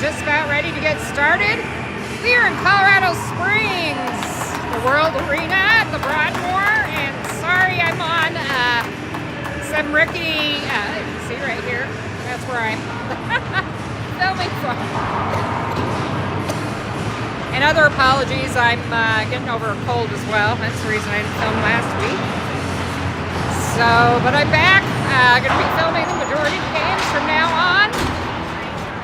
just about ready to get started. We are in Colorado Springs, the World Arena at the Broadmoor, and sorry I'm on some rickety, see right here, that's where I'm filming from. And other apologies, I'm getting over a cold as well. That's the reason I didn't film last week. So, but I'm back. Going to be filming the majority of the games from now on.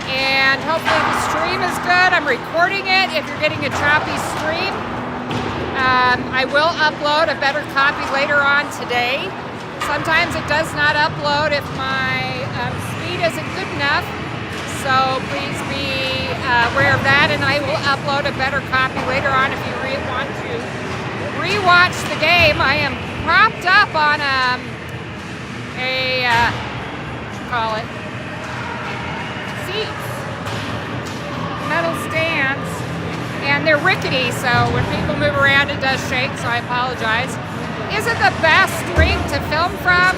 And hopefully the stream is good. I'm recording it. If you're getting a choppy stream, I will upload a better copy later on today. Sometimes it does not upload if my speed isn't good enough. So please be aware of that, and I will upload a better copy later on if you want to rewatch the game. I am propped up on what you call it, seats, metal stands, and they're rickety, so when people move around it does shake, so I apologize. Isn't the best rink to film from?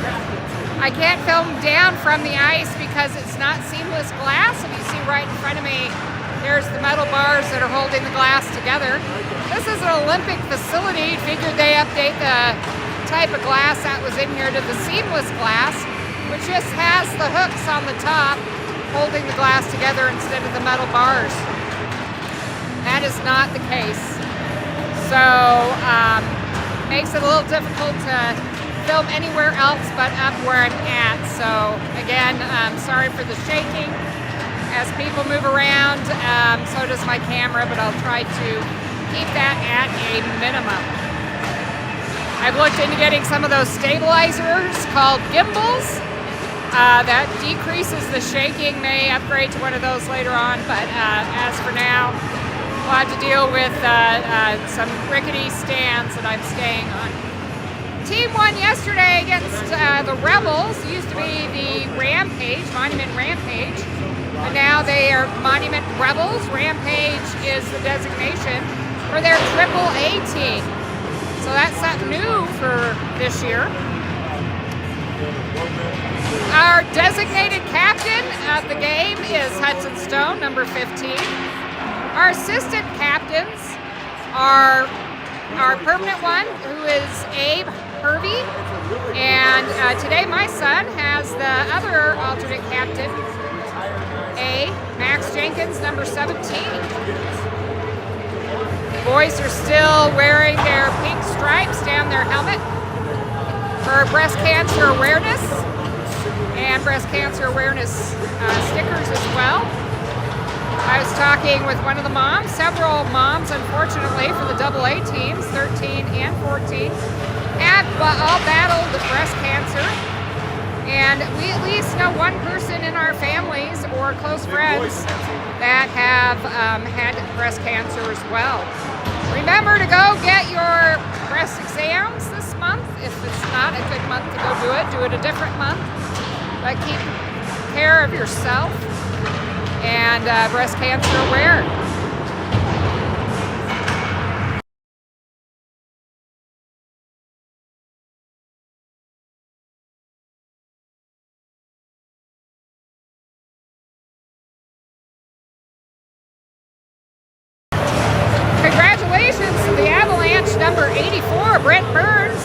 I can't film down from the ice because it's not seamless glass. If you see right in front of me, there's the metal bars that are holding the glass together. This is an Olympic facility. Figured they update the type of glass that was in here to the seamless glass, which just has the hooks on the top holding the glass together instead of the metal bars. That is not the case. So makes it a little difficult to film anywhere else but up where I'm at. So again, sorry for the shaking as people move around. So does my camera, but I'll try to keep that at a minimum. I've looked into getting some of those stabilizers called gimbals. That decreases the shaking. May upgrade to one of those later on, but as for now, we'll have to deal with some rickety stands that I'm staying on. Team won yesterday against the Rebels. It used to be the Rampage, Monument Rampage, but now they are Monument Rebels. Rampage is the designation for their AAA team. So that's something new for this year. Our designated captain of the game is Hudson Stone, number 15. Our assistant captains are our permanent one, who is Abe Hervey. And today my son has the other alternate captain, Max Jenkins, number 17. Boys are still wearing their pink stripes down their helmet for breast cancer awareness and breast cancer awareness stickers as well. I was talking with one of the moms, several moms, unfortunately, for the AA teams, 13 and 14, have all battled breast cancer. And we at least know one person in our families or close friends that have had breast cancer as well. Remember to go get your breast exams this month. If it's not a good month to go do it a different month. But keep care of yourself and breast cancer aware. Congratulations to the Avalanche number 84, Brent Burns.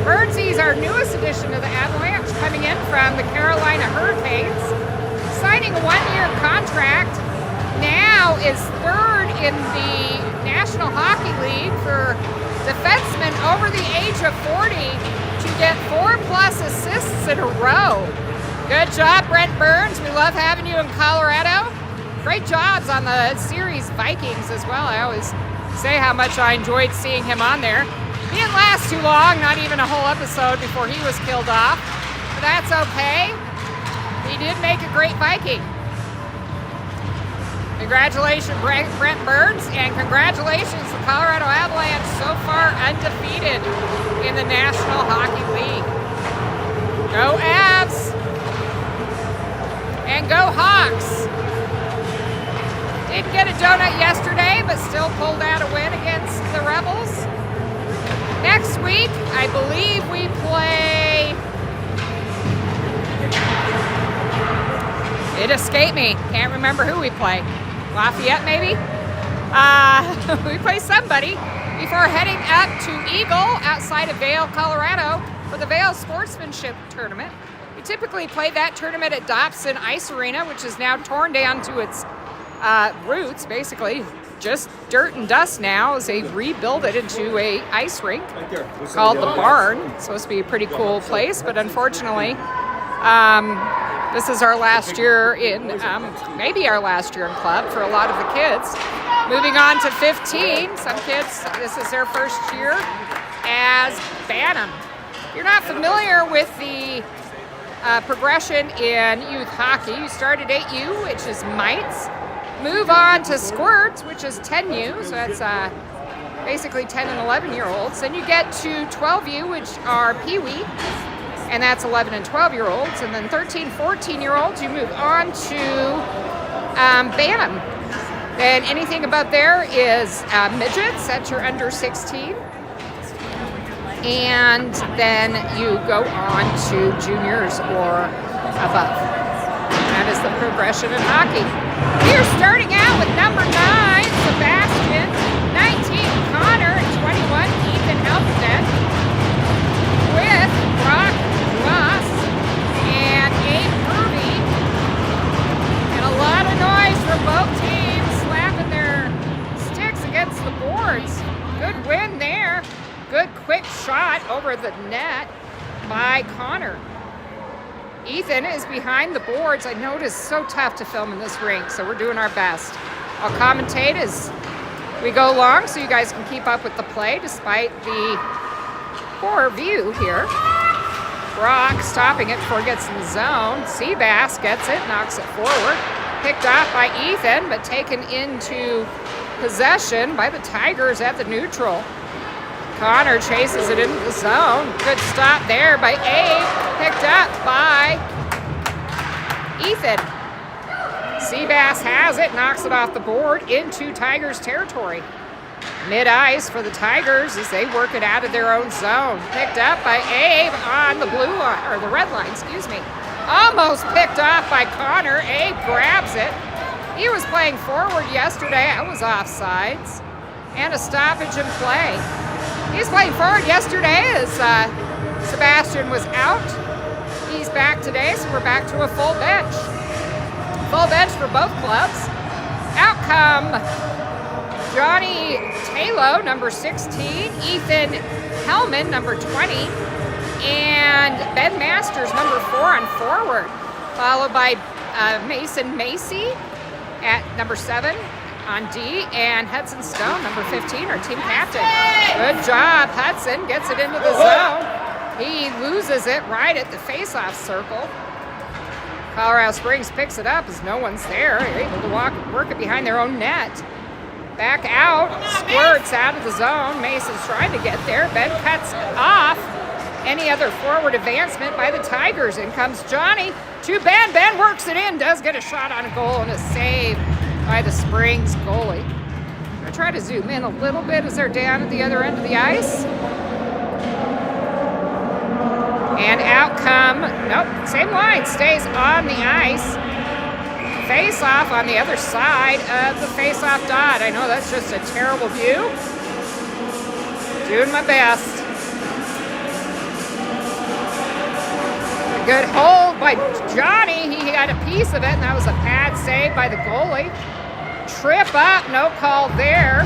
Burnsy's our newest addition to the Avalanche, coming in from the Carolina Hurricanes, signing a one-year contract. Now is third in the National Hockey League for defensemen over the age of 40 to get 4+ assists in a row. Good job, Brent Burns. We love having you in Colorado. Great jobs on the series Vikings as well. I always say how much I enjoyed seeing him on there. He didn't last too long, not even a whole episode before he was killed off. But that's okay. He did make a great Viking. Congratulations, Brent Burns, and congratulations to the Colorado Avalanche, so far undefeated in the National Hockey League. Go Avs! And go Hawks! Didn't get a donut yesterday, but still pulled out a win against the Rebels. Next week, I believe we play... It escaped me. Can't remember who we play. Lafayette, maybe. We play somebody before heading up to Eagle outside of Vail, Colorado for the Vail Sportsmanship Tournament. We typically play that tournament at Dobson Ice Arena, which is now torn down to its roots, basically. Just dirt and dust now as they rebuild it into a ice rink called the Barn. It's supposed to be a pretty cool place, but unfortunately, this is our last year in, maybe our last year in club for a lot of the kids. Moving on to 15, some kids, this is their first year as Bantam. If you're not familiar with the progression in youth hockey, you start at 8U, which is mites. Move on to squirts, which is 10U, so that's basically 10 and 11-year-olds. Then you get to 12U, which are peewee, and that's 11 and 12-year-olds. And then 13, 14-year-olds, you move on to Bantam. Then anything above there is midgets, that's your under 16. And then you go on to juniors or above. That is the progression in hockey. We are starting out with number 9, Sebastian, 19, Connor, and 21, Ethan Helmstead, with Brock Ross and Abe Hervey. And a lot of noise from both teams slapping their sticks against the boards. Good win there. Good quick shot over the net by Connor. Ethan is behind the boards. I know it is so tough to film in this rink, so we're doing our best. I'll commentate as we go along so you guys can keep up with the play despite the poor view here. Brock stopping it before it gets in the zone. Seabass gets it, knocks it forward. Picked off by Ethan, but taken into possession by the Tigers at the neutral. Connor chases it into the zone. Good stop there by Abe. Picked up by Ethan. Seabass has it, knocks it off the board into Tigers territory. Mid-ice for the Tigers as they work it out of their own zone. Picked up by Abe on the blue line, or the red line, excuse me. Almost picked off by Connor. Abe grabs it. He was playing forward yesterday. I was offsides. And a stoppage in play. He was playing forward yesterday as Sebastian was out. He's back today, so we're back to a full bench. Full bench for both clubs. Out come Johnny Talo, number 16, Ethan Hellman, number 20, and Ben Masters, number 4 on forward, followed by Mason Macy at number 7 on D, and Hudson Stone, number 15, our team captain. Good job. Hudson gets it into the zone. He loses it right at the face-off circle. Colorado Springs picks it up as no one's there. They're able to work it behind their own net. Back out, squirts out of the zone. Mason's trying to get there. Ben cuts off any other forward advancement by the Tigers. In comes Johnny to Ben. Ben works it in, does get a shot on a goal and a save by the Springs goalie. I'm going to try to zoom in a little bit as they're down at the other end of the ice. And out come, nope, same line, stays on the ice. Face-off on the other side of the face-off dot. I know that's just a terrible view. Doing my best. A good hold by Johnny. He got a piece of it, and that was a pad save by the goalie. Trip up, no call there.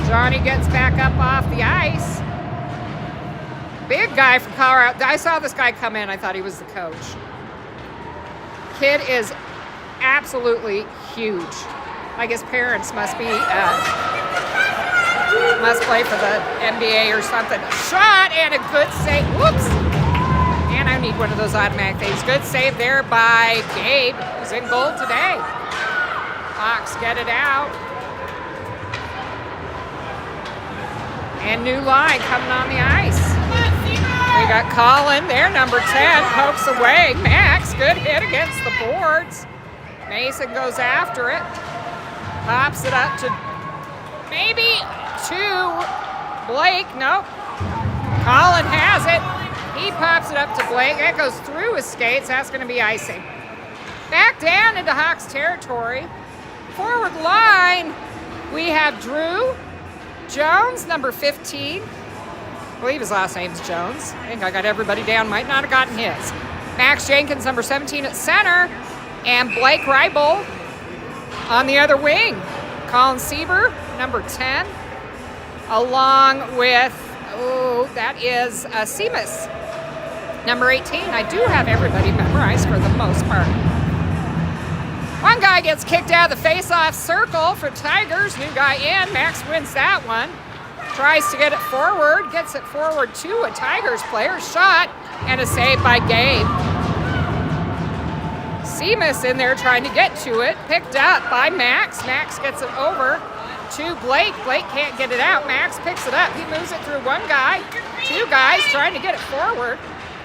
Johnny gets back up off the ice. Big guy from Colorado. I saw this guy come in. I thought he was the coach. Kid is absolutely huge. Like his parents must be, must play for the NBA or something. Shot and a good save. Whoops. And I need one of those automatic things. Good save there by Gabe, who's in goal today. Hawks get it out. And new line coming on the ice. We got Colin there, number 10, pokes away. Max, good hit against the boards. Mason goes after it. Pops it up to maybe to Blake. Nope. Colin has it. He pops it up to Blake. That goes through his skates. That's going to be icing. Back down into Hawks territory. Forward line, we have Drew Jones, number 15. I believe his last name's Jones. I think I got everybody down. Might not have gotten his. Max Jenkins, number 17 at center. And Blake Reibel on the other wing. Colin Sieber, number 10. Along with, that is Seamus, number 18. I do have everybody memorized for the most part. One guy gets kicked out of the face-off circle for Tigers. New guy in. Max wins that one. Tries to get it forward. Gets it forward to a Tigers player. Shot and a save by Gabe. Seamus in there trying to get to it. Picked up by Max. Max gets it over to Blake. Blake can't get it out. Max picks it up. He moves it through one guy. Two guys trying to get it forward.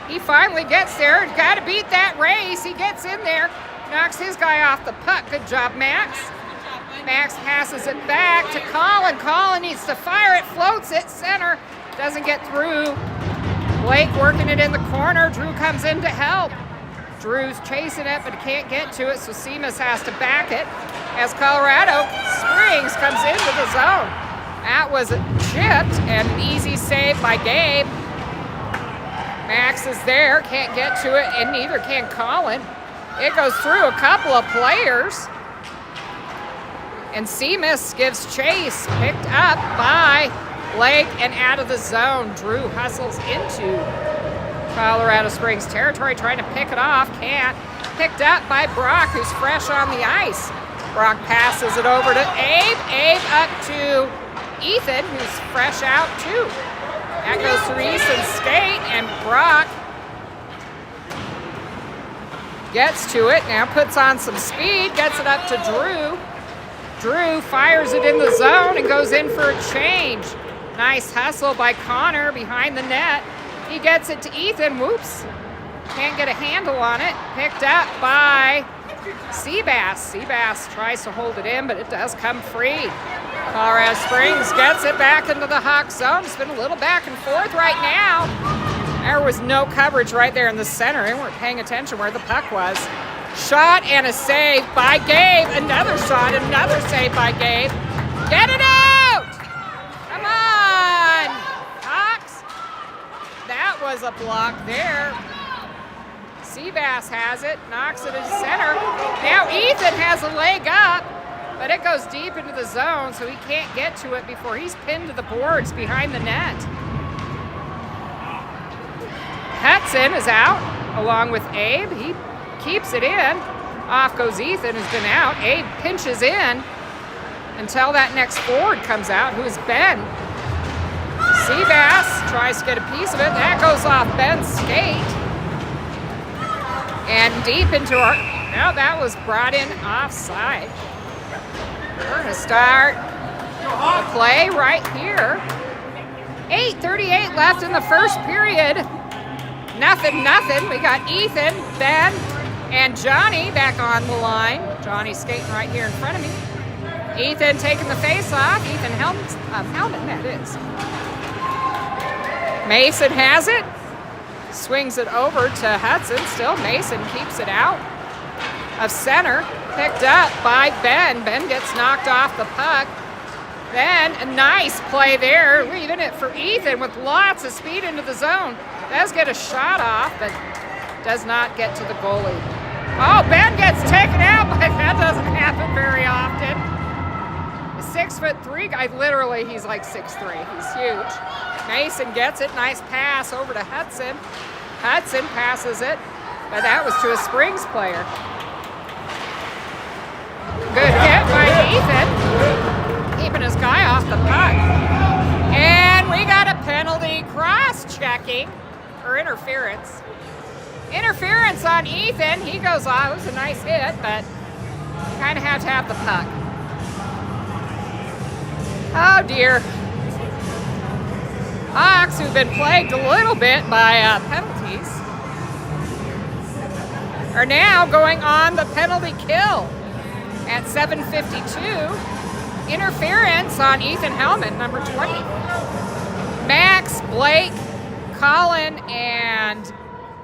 He finally gets there. Got to beat that race. He gets in there. Knocks his guy off the puck. Good job, Max. Max passes it back to Colin. Colin needs to fire it. Floats it. Center. Doesn't get through. Blake working it in the corner. Drew comes in to help. Drew's chasing it, but can't get to it, so Seamus has to back it as Colorado Springs comes into the zone. That was chipped and an easy save by Gabe. Max is there, can't get to it, and neither can Colin. It goes through a couple of players. And Seamus gives chase, picked up by Blake and out of the zone. Drew hustles into Colorado Springs territory, trying to pick it off, can't. Picked up by Brock, who's fresh on the ice. Brock passes it over to Abe. Abe up to Ethan, who's fresh out too. That goes to Ethan's skate, and Brock gets to it, now puts on some speed, gets it up to Drew. Drew fires it in the zone and goes in for a change. Nice hustle by Connor behind the net. He gets it to Ethan. Whoops. Can't get a handle on it. Picked up by Seabass. Seabass tries to hold it in, but it does come free. Colorado Springs gets it back into the Hawk zone. It's been a little back and forth right now. There was no coverage right there in the center. They weren't paying attention where the puck was. Shot and a save by Gabe. Another shot, another save by Gabe. Get it out! Come on, Hawks. That was a block there. Seabass has it, knocks it into center. Now Ethan has a leg up, but it goes deep into the zone, so he can't get to it before he's pinned to the boards behind the net. Hudson is out, along with Abe. He keeps it in. Off goes Ethan, who's been out. Abe pinches in until that next forward comes out, who is Ben. Seabass tries to get a piece of it. That goes off Ben's skate. And deep into our... No, that was brought in offside. We're going to start the play right here. 8:38 left in the first period. Nothing. We got Ethan, Ben, and Johnny back on the line. Johnny's skating right here in front of me. Ethan taking the face off. Ethan Helmet, that is. Mason has it. Swings it over to Hudson. Still Mason keeps it out of center. Picked up by Ben. Ben gets knocked off the puck. Then a nice play there. Leaving it for Ethan with lots of speed into the zone. Does get a shot off, but does not get to the goalie. Oh, Ben gets taken out, but that doesn't happen very often. A 6'3" guy, literally he's like 6'3". He's huge. Mason gets it, nice pass over to Hudson. Hudson passes it, but that was to a Springs player. Good hit by Ethan, keeping his guy off the puck. And we got a penalty, cross-checking, or interference. Interference on Ethan. He goes off. It was a nice hit, but you kind of have to have the puck. Oh, dear. Hawks, who've been plagued a little bit by penalties, are now going on the penalty kill at 7:52. Interference on Ethan Hellman, number 20. Max, Blake, Colin, and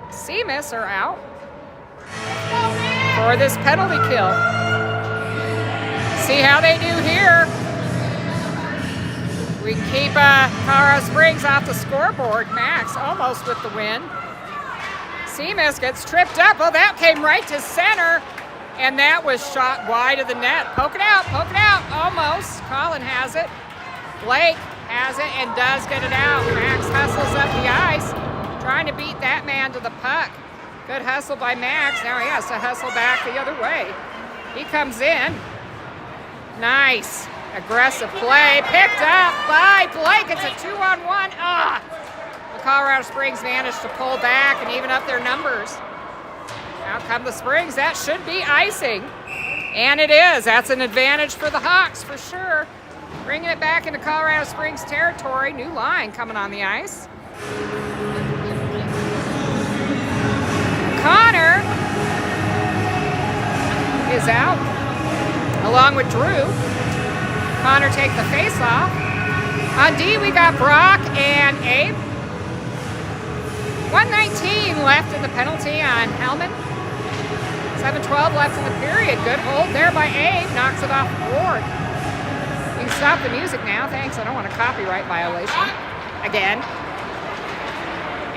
Seamus are out for this penalty kill. See how they do here. We keep Colorado Springs off the scoreboard. Max almost with the win. Seamus gets tripped up. Oh, that came right to center. And that was shot wide of the net. Poke it out, almost. Colin has it. Blake has it and does get it out. Max hustles up the ice, trying to beat that man to the puck. Good hustle by Max. Now he has to hustle back the other way. He comes in. Nice, aggressive play. Picked up by Blake. It's a 2-on-1. The Colorado Springs managed to pull back and even up their numbers. Out come the Springs. That should be icing. And it is. That's an advantage for the Hawks for sure. Bringing it back into Colorado Springs territory. New line coming on the ice. Connor is out along with Drew. Connor take the face off. On D we got Brock and Abe. 1:19 left in the penalty on Hellman. 7:12 left in the period. Good hold there by Abe. Knocks it off the board. You can stop the music now. Thanks. I don't want a copyright violation. Again.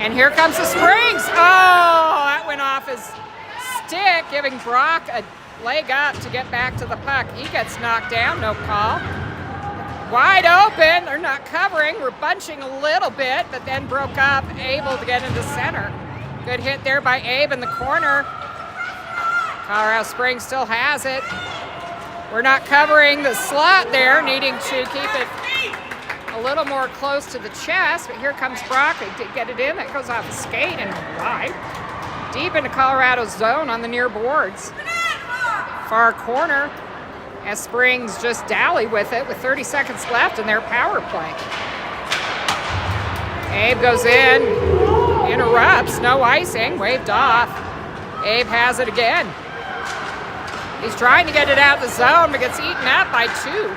And here comes the Springs. Oh, that went off his stick, giving Brock a leg up to get back to the puck. He gets knocked down. No call. Wide open. They're not covering. We're bunching a little bit, but then broke up, able to get into center. Good hit there by Abe in the corner. Colorado Springs still has it. We're not covering the slot there, needing to keep it a little more close to the chest, but here comes Brock. They did get it in. That goes off the skate and wide. Deep into Colorado's zone on the near boards. Far corner. As Springs just dally with it with 30 seconds left in their power play. Abe goes in, interrupts, no icing, waved off. Abe has it again. He's trying to get it out of the zone, but gets eaten up by 2.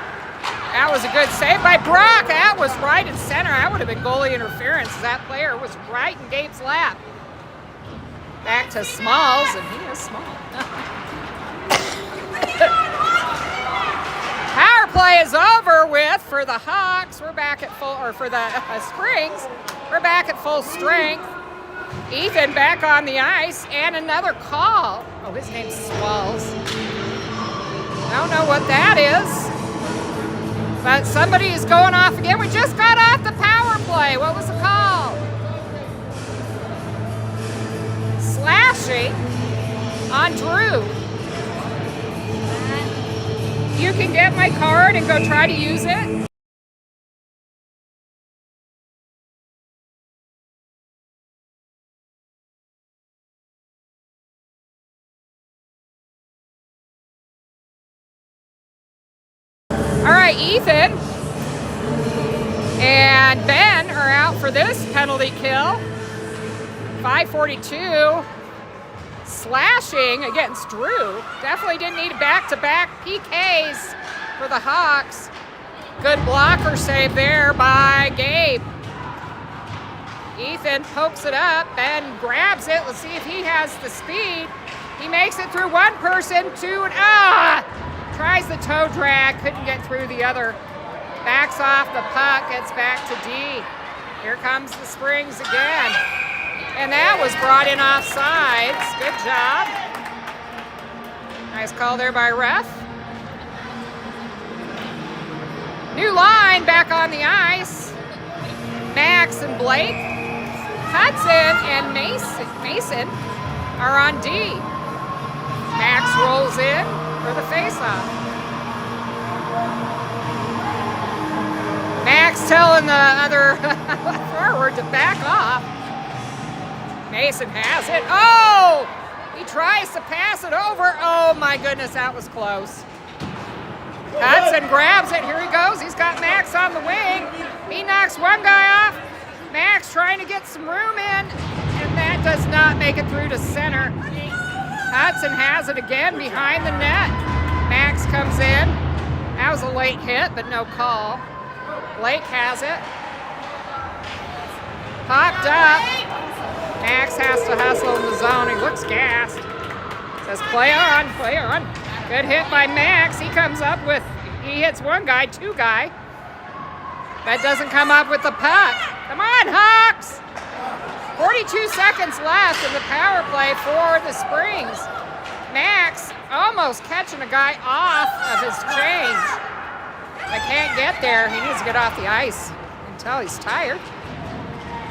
That was a good save by Brock. That was right in center. That would have been goalie interference. That player was right in Gabe's lap. Back to Smalls, and he is small. Power play is over with for the Hawks. We're back at full, or for the Springs. We're back at full strength. Ethan back on the ice, and another call. Oh, his name's Swalls. I don't know what that is, but somebody is going off again. We just got off the power play. What was the call? Slashing on Drew. You can get my card and go try to use it. All right, Ethan and Ben are out for this penalty kill. 5:42. Slashing against Drew. Definitely didn't need back-to-back PKs for the Hawks. Good blocker save there by Gabe. Ethan pokes it up. Ben grabs it. Let's see if he has the speed. He makes it through one person, 2, and tries the toe drag. Couldn't get through the other. Backs off the puck. Gets back to D. Here comes the Springs again. And that was brought in offsides. Good job. Nice call there by ref. New line back on the ice. Max and Blake. Hudson and Mason are on D. Max rolls in for the faceoff. Max telling the other forward to back off. Mason has it. Oh! He tries to pass it over. Oh my goodness, that was close. Hudson grabs it. Here he goes. He's got Max on the wing. He knocks one guy off. Max trying to get some room in, and that does not make it through to center. Hudson has it again behind the net. Max comes in. That was a late hit, but no call. Blake has it. Popped up. Max has to hustle in the zone. He looks gassed. Says, play on, play on. Good hit by Max. He comes up with, he hits one guy, two guy. That doesn't come up with the puck. Come on, Hawks! 42 seconds left in the power play for the Springs. Max almost catching a guy off of his change. I can't get there. He needs to get off the ice until he's tired.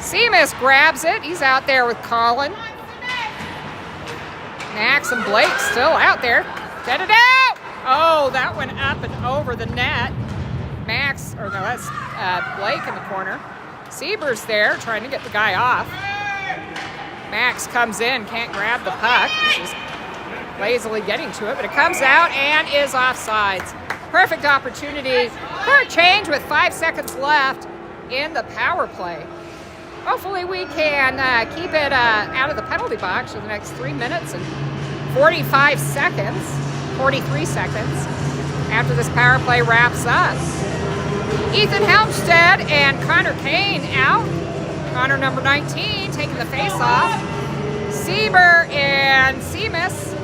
Seamus grabs it. He's out there with Colin. Max and Blake still out there. Get it out! Oh, that went up and over the net. Max, or no, that's Blake in the corner. Sieber's there trying to get the guy off. Max comes in, can't grab the puck. He's just lazily getting to it, but it comes out and is offsides. Perfect opportunity for a change with 5 seconds left in the power play. Hopefully we can keep it out of the penalty box for the next 3 minutes and 43 seconds after this power play wraps up. Ethan Helmstead and Connor Kane out. Connor number 19 taking the face off. Sieber and Seamus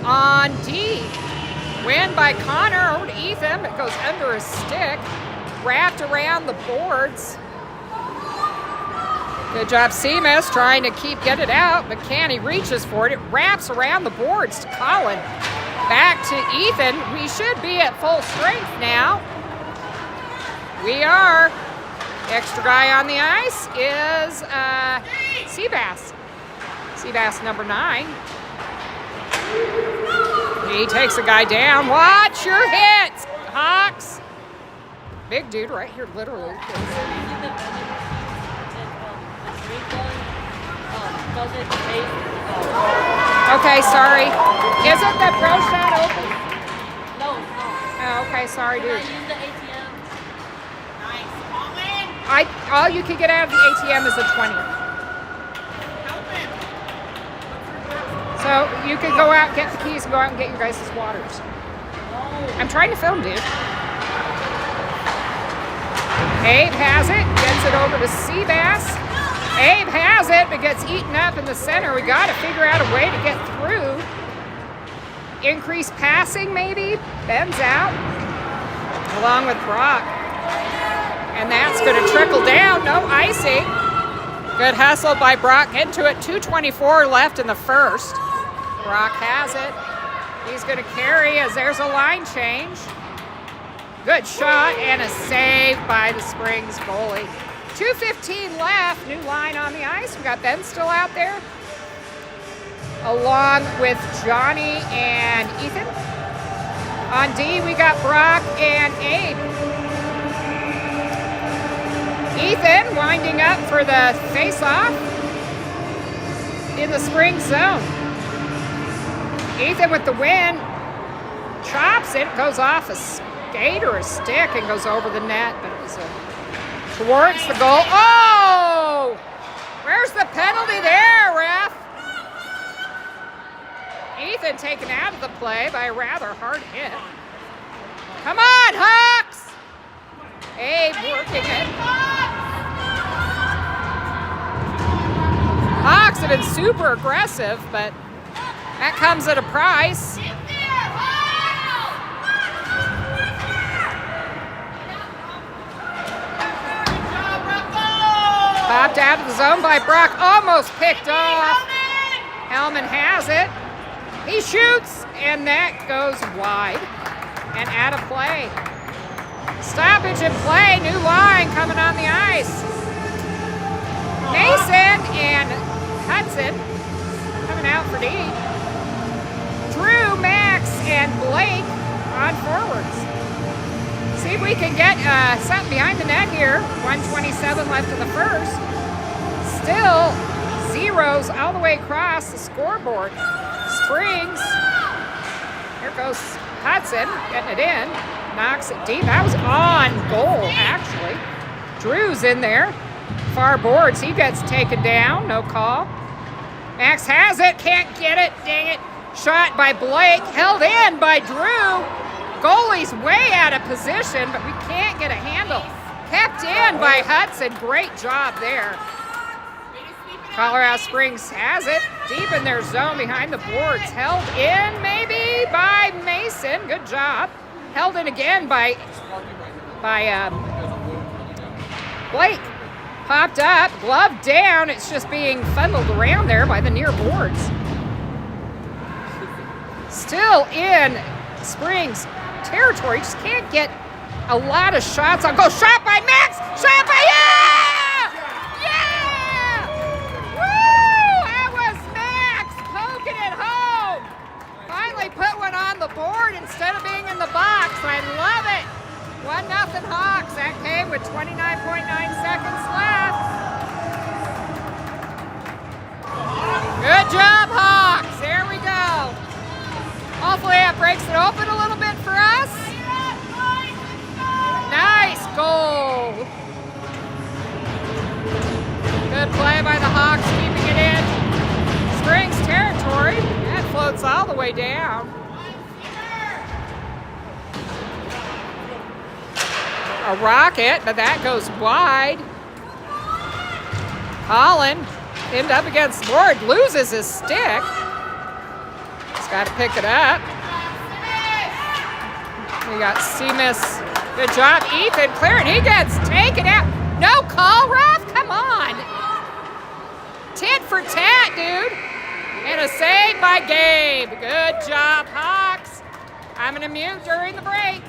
on D. Win by Connor over to Ethan. It goes under his stick. Wrapped around the boards. Good job, Seamus, trying to get it out, but he reaches for it. It wraps around the boards to Colin. Back to Ethan. We should be at full strength now. We are. The extra guy on the ice is Seabass. Seabass number 9. He takes a guy down. Watch your hits, Hawks. Big dude right here, literally. Okay, sorry. Isn't the pro shot open? No. Oh, okay, sorry, dude. Use the ATM. All you can get out of the ATM is a 20. So you could go out, get the keys, and go out and get your guys' waters. I'm trying to film, dude. Abe has it, gets it over to Seabass. Abe has it, but gets eaten up in the center. We got to figure out a way to get through. Increase passing, maybe. Ben's out, along with Brock. And that's going to trickle down. No icing. Good hustle by Brock into it. 2:24 left in the first. Brock has it. He's going to carry as there's a line change. Good shot and a save by the Springs goalie. 2:15 left. New line on the ice. We got Ben still out there, along with Johnny and Ethan. On D, we got Brock and Abe. Ethan winding up for the face-off in the Springs zone. Ethan with the win, chops it, goes off a skate or a stick and goes over the net, but it was towards the goal. Oh! Where's the penalty there, ref? Ethan taken out of the play by a rather hard hit. Come on, Hawks! Abe working it. Hawks have been super aggressive, but that comes at a price. Popped out of the zone by Brock, almost picked off. Hellman has it. He shoots, and that goes wide and out of play. Stoppage in play, new line coming on the ice. Mason and Hudson coming out for D. Drew, Max, and Blake on forwards. See if we can get something behind the net here. 1:27 left in the first. Still zeros all the way across the scoreboard. Springs. Here goes Hudson getting it in. Knocks it deep. That was on goal, actually. Drew's in there. Far boards. He gets taken down. No call. Max has it. Can't get it. Dang it. Shot by Blake. Held in by Drew. Goalie's way out of position, but we can't get a handle. Kept in by Hudson. Great job there. Colorado Springs has it deep in their zone behind the boards. Held in maybe by Good job. Held in again by Blake. Popped up, glove down. It's just being funneled around there by the near boards. Still in Springs territory. Just can't get a lot of shots on goal. Shot by Max. Shot by yeah! Woo! That was Max poking it home. Finally put one on the board instead of being in the box. I love it. 1-0 Hawks. That came with 29.9 seconds left. Good job, Hawks. There we go. Hopefully that breaks it open a little bit for us. Nice goal. Good play by the Hawks, keeping it in Springs territory. That floats all the way down. A rocket, but that goes wide. Holland pinned up against the board, loses his stick. He's got to pick it up. We got Seamus. Good job, Ethan clearing. He gets taken out. No call, ref? Come on. Tit for tat, dude. And a save by Gabe. Good job, Hawks. I'm going to mute during the break.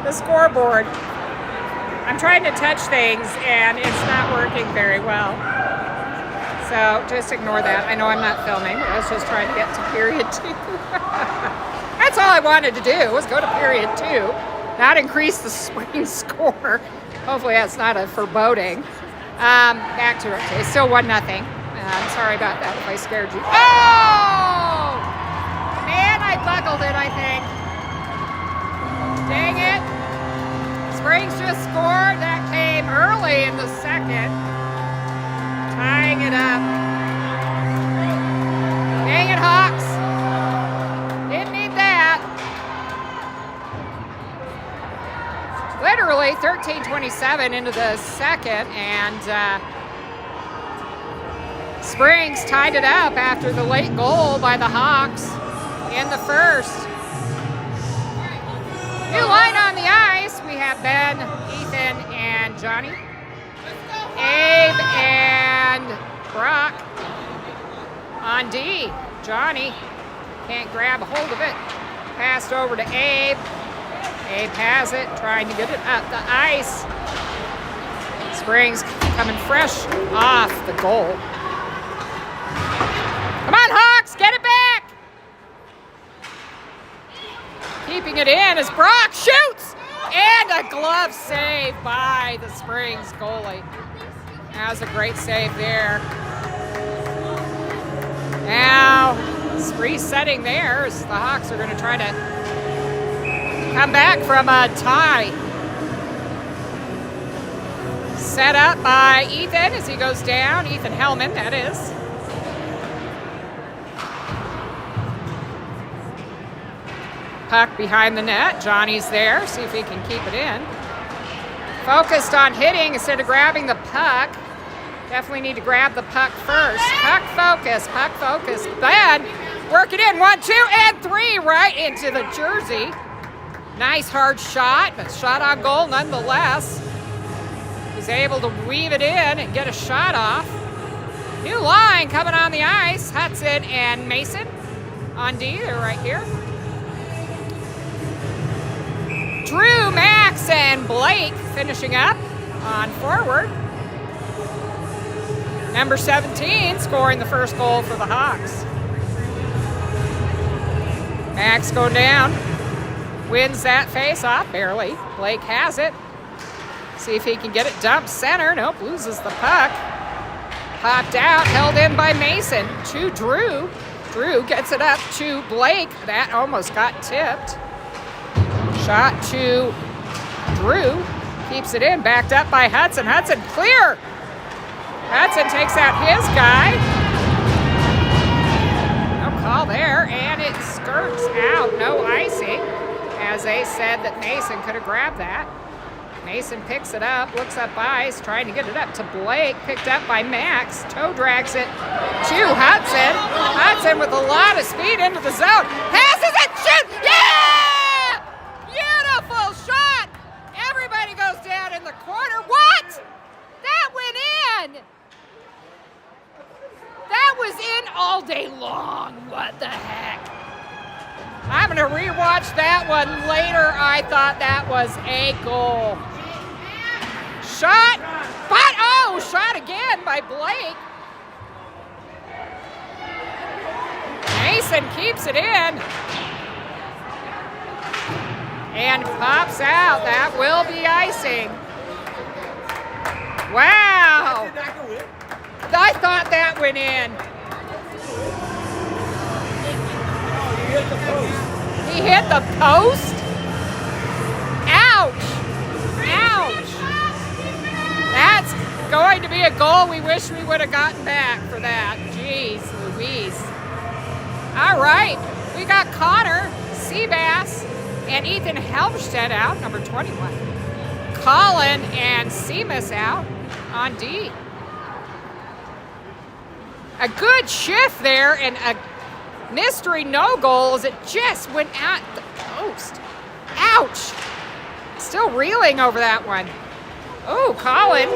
The scoreboard. I'm trying to touch things and it's not working very well. So just ignore that. I know I'm not filming. I was just trying to get to period 2. That's all I wanted to do, was go to period 2, not increase the spring score. Hopefully that's not a foreboding. Back to it. Okay, still 1-0. I'm sorry about that if I scared you. Oh! Man, I buckled it, I think. Dang it. Springs just scored. That came early in the second. Tying it up. Dang it, Hawks. Didn't need that. Literally 13:27 into the second, and Springs tied it up after the late goal by the Hawks in the first. New line on the ice. We have Ben, Ethan, and Johnny. Abe and Brock on D. Johnny can't grab a hold of it. Passed over to Abe. Abe has it, trying to get it up the ice. Springs coming fresh off the goal. Come on, Hawks, get it back! Keeping it in as Brock shoots! And a glove save by the Springs goalie. That was a great save there. Now, it's resetting there as the Hawks are going to try to come back from a tie. Set up by Ethan as he goes down. Ethan Hellman, that is. Puck behind the net. Johnny's there. See if he can keep it in. Focused on hitting instead of grabbing the puck. Definitely need to grab the puck first. Puck focus, puck focus. Ben, work it in. 1, 2, and 3 right into the jersey. Nice hard shot, but shot on goal nonetheless. He's able to weave it in and get a shot off. New line coming on the ice. Hudson and Mason on D. They're right here. Drew, Max, and Blake finishing up on forward. Number 17 scoring the first goal for the Hawks. Max going down. Wins that face-off, barely. Blake has it. See if he can get it dumped center. Nope, loses the puck. Popped out, held in by Mason. To Drew. Drew gets it up to Blake. That almost got tipped. Shot to Drew. Keeps it in, backed up by Hudson. Hudson clear. Hudson takes out his guy. No call there, and it skirts out. No icing. As they said that Mason could have grabbed that. Mason picks it up, looks up ice, trying to get it up to Blake. Picked up by Max. Toe drags it to Hudson. Hudson with a lot of speed into the zone. Passes it, shoot! Yeah! Beautiful shot! Everybody goes down in the corner. What? That went in! That was in all day long. What the heck? I'm going to rewatch that one later. I thought that was a goal. Shot, but oh, shot again by Blake. Mason keeps it in. And pops out. That will be icing. Wow. I thought that went in. He hit the post? Ouch. Ouch. That's going to be a goal we wish we would have gotten back for that. Jeez Louise. All right. We got Connor, Seabass, and Ethan Helmstedt out, number 21. Colin and Seamus out on D. A good shift there and a mystery no goal as it just went at the post. Ouch. Still reeling over that one. Oh, Colin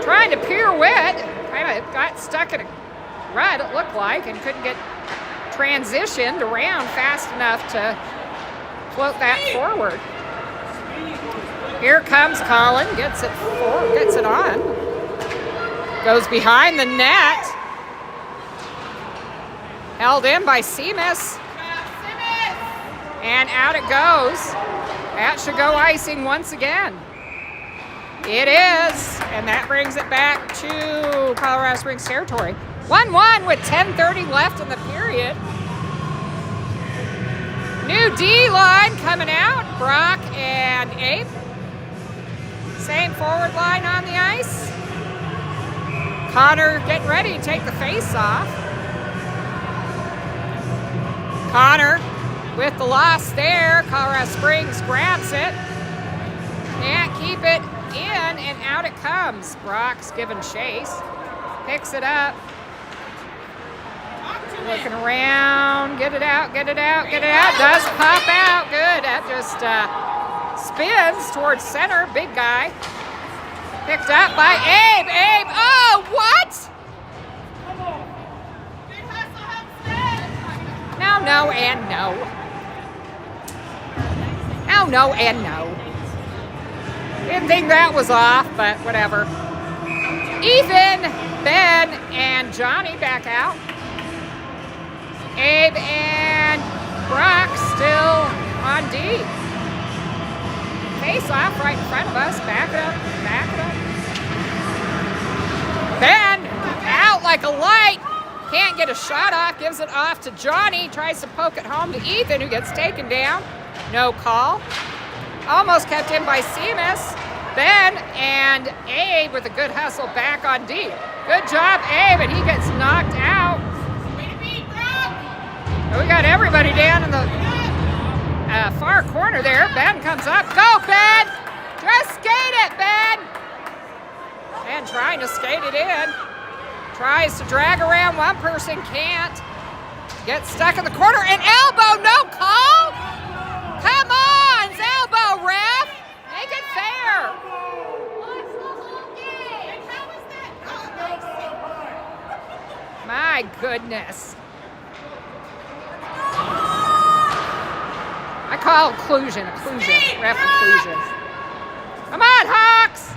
trying to pirouette. Kind of got stuck in a rut, it looked like, and couldn't get transitioned around fast enough to float that forward. Here comes Colin, gets it forward, gets it on. Goes behind the net. Held in by Seamus. And out it goes. That should go icing once again. It is. And that brings it back to Colorado Springs territory. 1-1 with 10:30 left in the period. New D line coming out. Brock and Abe. Same forward line on the ice. Connor getting ready to take the face off. Connor with the loss there. Colorado Springs grabs it. Can't keep it in, and out it comes. Brock's giving chase. Picks it up. Looking around. Get it out, get it out, get it out. Does pop out. Good. That just spins towards center. Big guy. Picked up by Abe. Abe. Oh, what? No, and no. No, and no. Didn't think that was off, but whatever. Ethan, Ben, and Johnny back out. Abe and Brock still on D. Face off right in front of us. Back it up, back it up. Ben out like a light. Can't get a shot off, gives it off to Johnny, tries to poke it home to Ethan, who gets taken down. No call. Almost kept in by Seamus. Ben and Abe with a good hustle back on deep. Good job, Abe, and he gets knocked out. We got everybody down in the far corner there. Ben comes up. Go, Ben! Just skate it, Ben! Ben trying to skate it in. Tries to drag around. One person can't. Gets stuck in the corner. An elbow, no call? Come on, it's elbow, ref. Make it fair. My goodness. I call occlusion, ref occlusion. Come on, Hawks.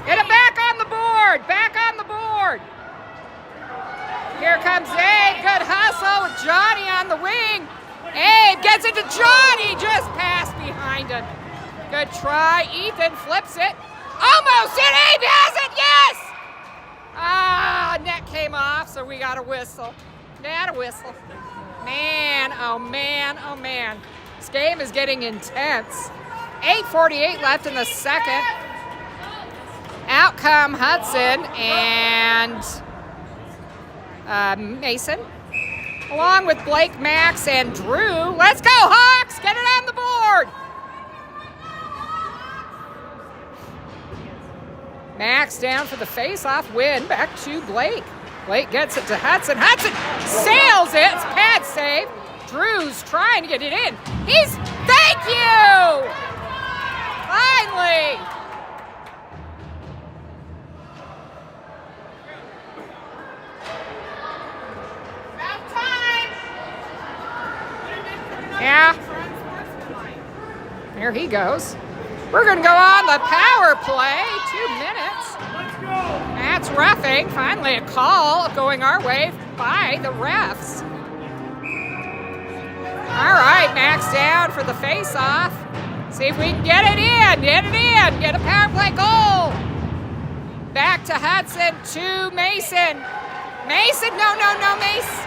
Get it back on the board, Here comes Abe, good hustle with Johnny on the wing. Abe gets into Johnny, just passed behind him. Good try, Ethan flips it. Almost hit, Abe has it, yes! Ah, net came off, so we got a whistle. Man, oh man, oh man. This game is getting intense. 8:48 left in the second. Out come Hudson and Mason, along with Blake, Max, and Drew. Let's go, Hawks! Get it on the board! Max down for the face-off win. Back to Blake. Blake gets it to Hudson. Hudson sails it. It's pad save. Drew's trying to get it in. Thank you! Finally! About time! Yeah. There he goes. We're going to go on the power play. 2 minutes. Let's go. That's roughing. Finally a call going our way by the refs. All right, Max down for the face-off. See if we can get it in. Get a power play goal. Back to Hudson, to Mason. Mason, no, Mace.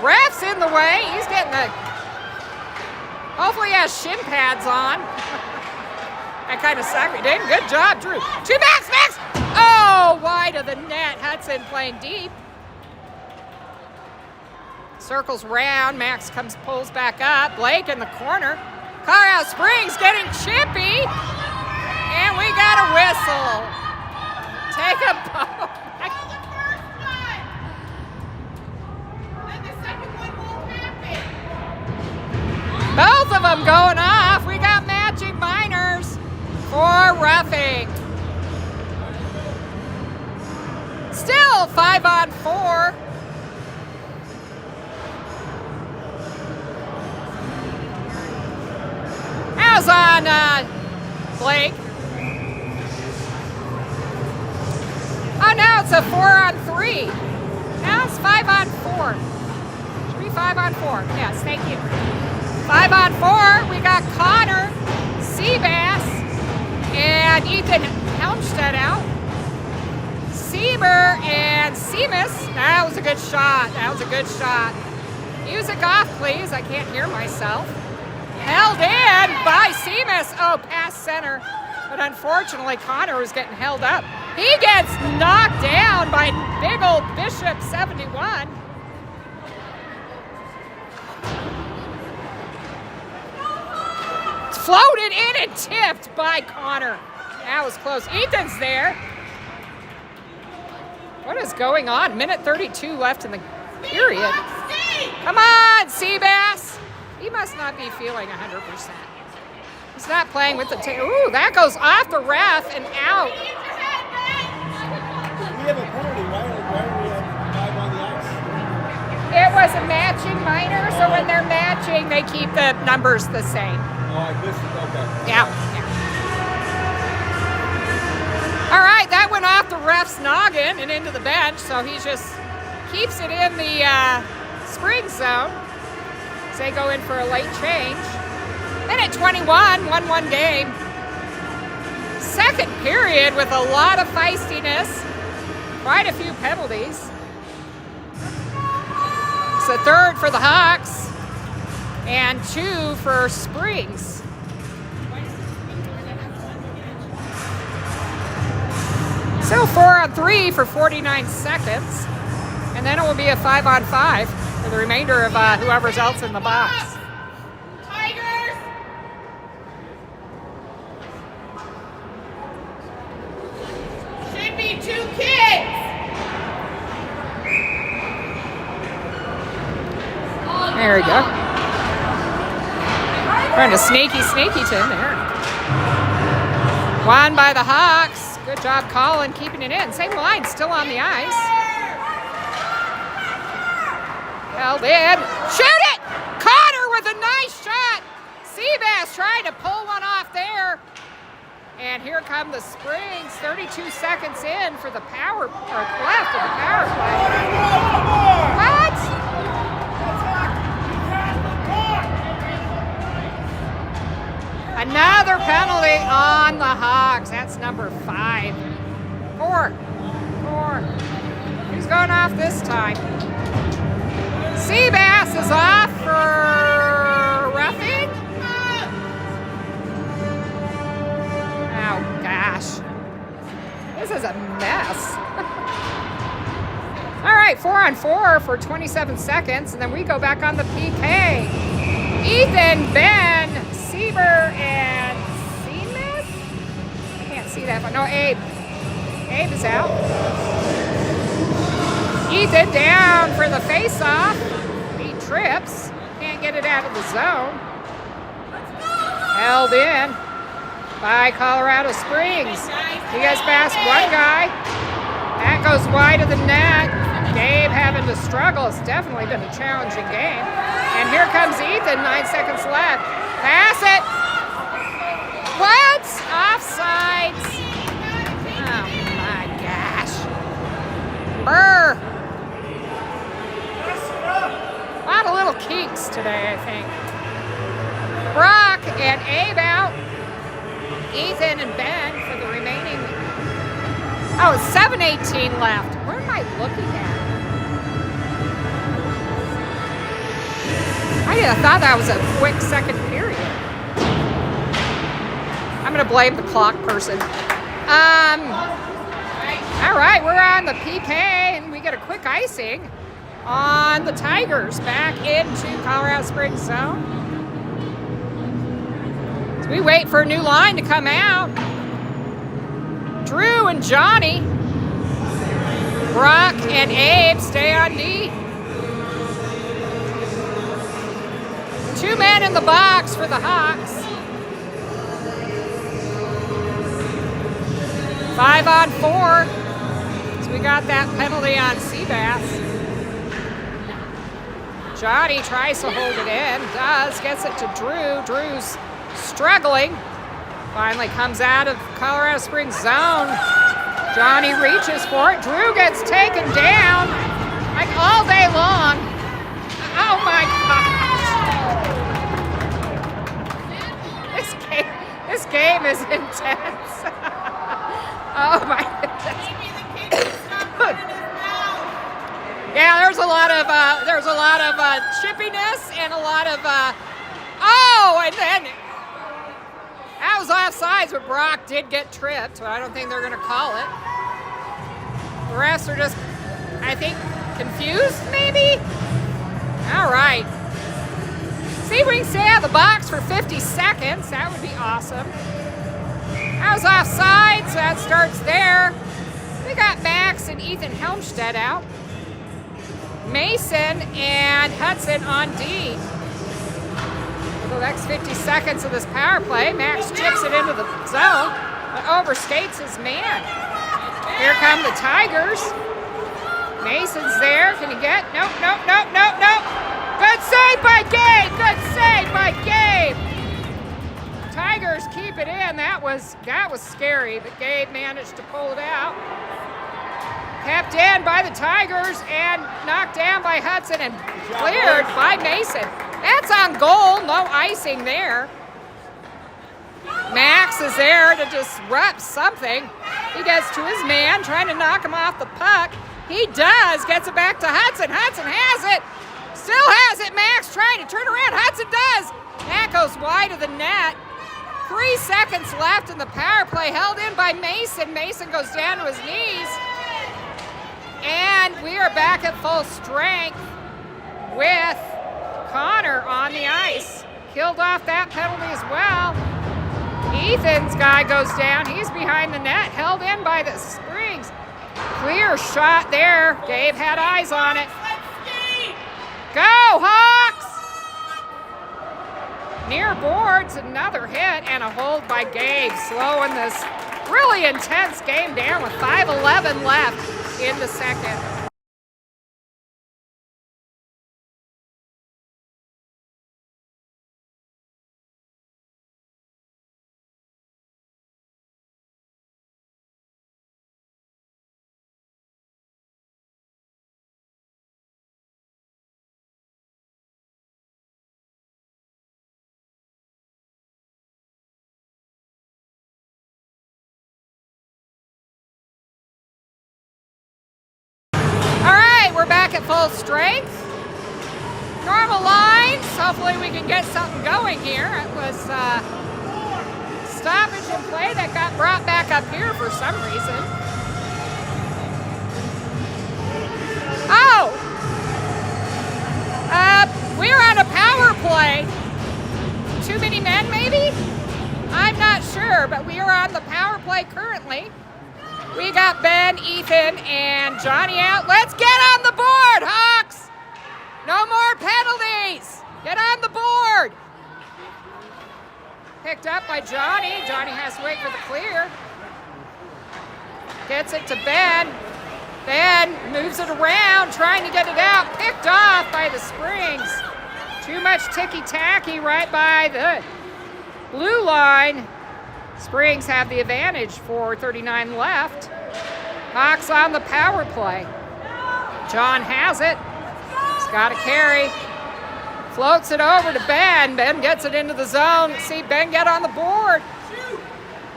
Ref's in the way. He's getting the... Hopefully he has shin pads on. That kind of sucked. We did. Good job, Drew. To Max! Oh, wide of the net. Hudson playing deep. Circles round. Max pulls back up. Blake in the corner. Colorado Springs getting chippy. And we got a whistle. Take a boat. Both of them going off. We got matching minors for roughing. Still 5-on-4. How's on Blake? Oh, now it's a 4-on-3. Now it's 5-on-4. Should be 5-on-4. Yes, thank you. 5-on-4, we got Connor, Seabass, and Ethan Helmstedt out. Sieber and Seamus. That was a good shot. Music off, please. I can't hear myself. Held in by Seamus. Oh, past center. But unfortunately, Connor was getting held up. He gets knocked down by big old Bishop 71. Floated in and tipped by Connor. That was close. Ethan's there. What is going on? Minute 32 left in the period. Come on, Seabass. He must not be feeling 100%. He's not playing with the team. Ooh, that goes off the ref and out. We have a penalty. Why are we at 5 on the ice? It was a matching minor, so when they're matching, they keep the numbers the same. Oh, I missed it. Okay. Yeah. All right, that went off the ref's noggin and into the bench, so he just keeps it in the spring zone. So they go in for a late change. Minute 21, 1-1 game. Second period with a lot of feistiness, quite a few penalties. a third for the Hawks and 2 for Springs. So 4-on-3 for 49 seconds. And then it will be a 5-on-5 for the remainder of whoever's else in the box. Tigers! Should be 2 kids! There we go. Trying to sneaky Tim there. Won by the Hawks. Good job, Colin, keeping it in. Same line, still on the ice. Held in. Shoot it! Connor with a nice shot. Seabass trying to pull one off there. And here come the Springs. 32 seconds in for the power, or left of the power play. What? Another penalty on the Hawks. That's number 5. 4. Who's going off this time? Seabass is off for roughing. Oh gosh. This is a mess. All right, 4-on-4 for 27 seconds, and then we go back on the PK. Ethan, Ben, Sieber, and Seamus? I can't see that one. No, Abe. Abe is out. Ethan down for the face-off. He trips. Can't get it out of the zone. Held in by Colorado Springs. He gets past one guy. That goes wide of the net. Gabe having to struggle. It's definitely been a challenging game. And here comes Ethan, 9 seconds left. Pass it. What? Offsides. Oh my gosh. Brr. A lot of little kinks today, I think. Brock and Abe out. Ethan and Ben for the remaining. Oh, 7:18 left. Where am I looking at? I thought that was a quick second period. I'm going to blame the clock person. All right, we're on the PK, and we get a quick icing on the Tigers back into Colorado Springs zone. So we wait for a new line to come out. Drew and Johnny. Brock and Abe stay on D. 2 men in the box for the Hawks. 5-on-4. So we got that penalty on Seabass. Johnny tries to hold it in. Does. Gets it to Drew. Drew's struggling. Finally comes out of Colorado Springs zone. Johnny reaches for it. Drew gets taken down like all day long. Oh my gosh. This game is intense. Oh my goodness. Yeah, there's a lot of chippiness and a lot of and then that was offsides, but Brock did get tripped, so I don't think they're going to call it. The refs are just, I think, confused, maybe? All right. See if we can stay out of the box for 50 seconds. That would be awesome. That was offsides, so that starts there. We got Max and Ethan Helmstedt out. Mason and Hudson on D. The next 50 seconds of this power play, Max chips it into the zone, but overskates his man. Here come the Tigers. Mason's there. Can he get? Nope. Good save by Gabe. Tigers keep it in. That was scary, but Gabe managed to pull it out. Kept in by the Tigers and knocked down by Hudson and cleared by Mason. That's on goal, no icing there. Max is there to disrupt something. He gets to his man, trying to knock him off the puck. He does, gets it back to Hudson. Hudson has it. goes wide of the net. 3 seconds left in the power play, held in by Mason. Mason goes down to his knees. And we are back at full strength with Connor on the ice. Killed off that penalty as well. Ethan's guy goes down. He's behind the net, held in by the Springs. Clear shot there. Gabe had eyes on it. Go, Hawks! Near boards, another hit and a hold by Gabe, slowing this really intense game down with 5:11 left in the second. We're back at full strength. Normal lines. Hopefully we can get something going here. It was stoppage in play that got brought back up here for some reason. Oh! We're on a power play. Too many men, maybe? I'm not sure, but we are on the power play currently. We got Ben, Ethan, and Johnny out. Let's get on the board, Hawks! No more penalties! Get on the board! Picked up by Johnny. Johnny has to wait for the clear. Gets it to Ben. Ben moves it around, trying to get it out. Picked off by the Springs. Too much ticky-tacky right by the blue line. Springs have the advantage, 4:39 left. Hawks on the power play. John has it. He's got a carry. Floats it over to Ben. Ben gets it into the zone. See Ben get on the board.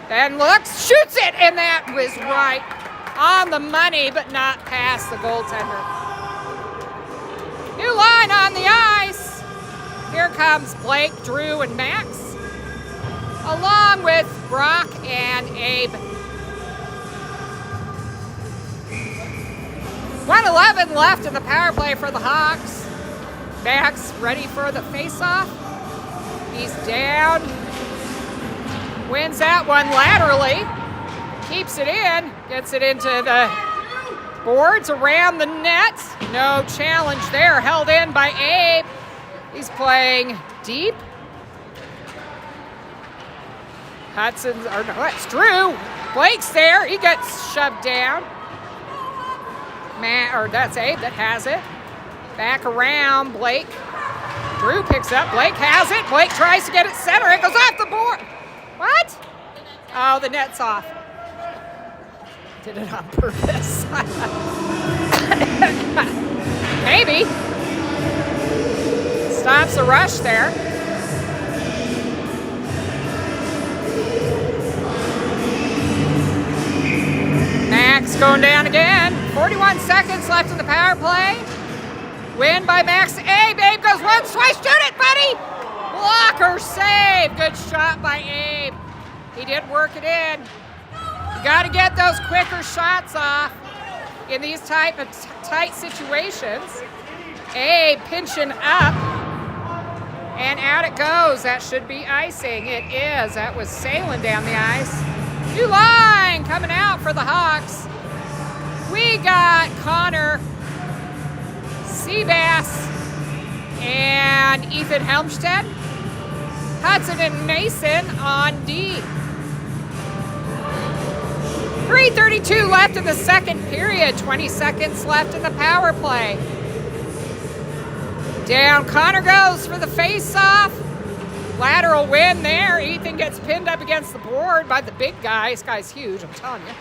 Ben looks, shoots it, and that was right on the money, but not past the goaltender. New line on the ice. Here comes Blake, Drew, and Max, along with Brock and Abe. 1:11 left in the power play for the Hawks. Max ready for the face-off. He's down. Wins that one laterally. Keeps it in. Gets it into the boards around the net. No challenge there. Held in by Abe. He's playing deep. Hudson's, or no, that's Drew. Blake's there. He gets shoved down. Or that's Abe that has it. Back around, Blake. Drew picks up. Blake has it. Blake tries to get it center. It goes off the board. What? Oh, the net's off. Did it on purpose. Maybe. Stops the rush there. Max going down again. 41 seconds left in the power play. Win by Max. Abe. Abe goes once, twice. Shoot it, buddy. Blocker save. Good shot by Abe. He did work it in. You got to get those quicker shots off in these type of tight situations. Abe pinching up. And out it goes. That should be icing. It is. That was sailing down the ice. New line coming out for the Hawks. We got Connor, Seabass, and Ethan Helmstead. Hudson and Mason on D. 3:32 left in the second period. 20 seconds left in the power play. Down Connor goes for the face-off. Lateral win there. Ethan gets pinned up against the board by the big guy. This guy's huge, I'm telling you.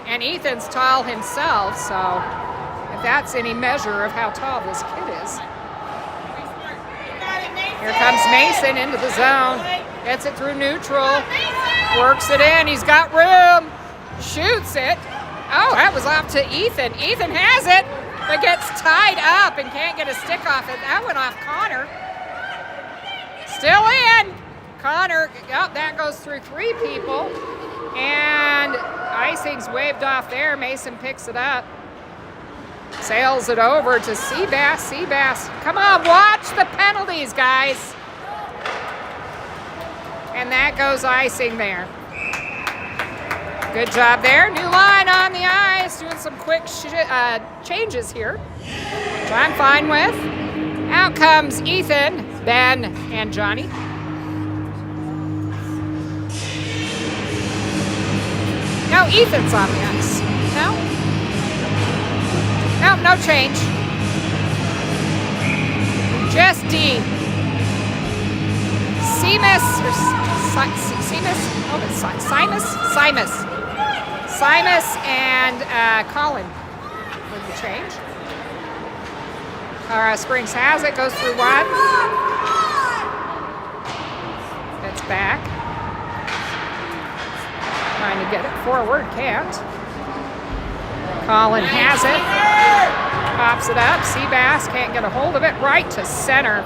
And Ethan's tall himself, so if that's any measure of how tall this kid is. Here comes Mason into the zone. Gets it through neutral. Works it in. He's got room. Shoots it. Oh, that was off to Ethan. Ethan has it, but gets tied up and can't get a stick off it. That went off Connor. Still in. Connor, oh, that goes through 3 people. And icing's waved off there. Mason picks it up. Sails it over to Seabass. Seabass, come on, watch the penalties, guys. And that goes icing there. Good job there. New line on the ice. Doing some quick changes here. Which I'm fine with. Out comes Ethan, Ben, and Johnny. No, Ethan's on the ice. No? No, no change. Just D. Simus, or Simus, oh, it's Simus and Colin with the change. Springs has it, goes through 1. It's back. Trying to get it forward, can't. Colin has it. Pops it up. Seabass can't get a hold of it. Right to center.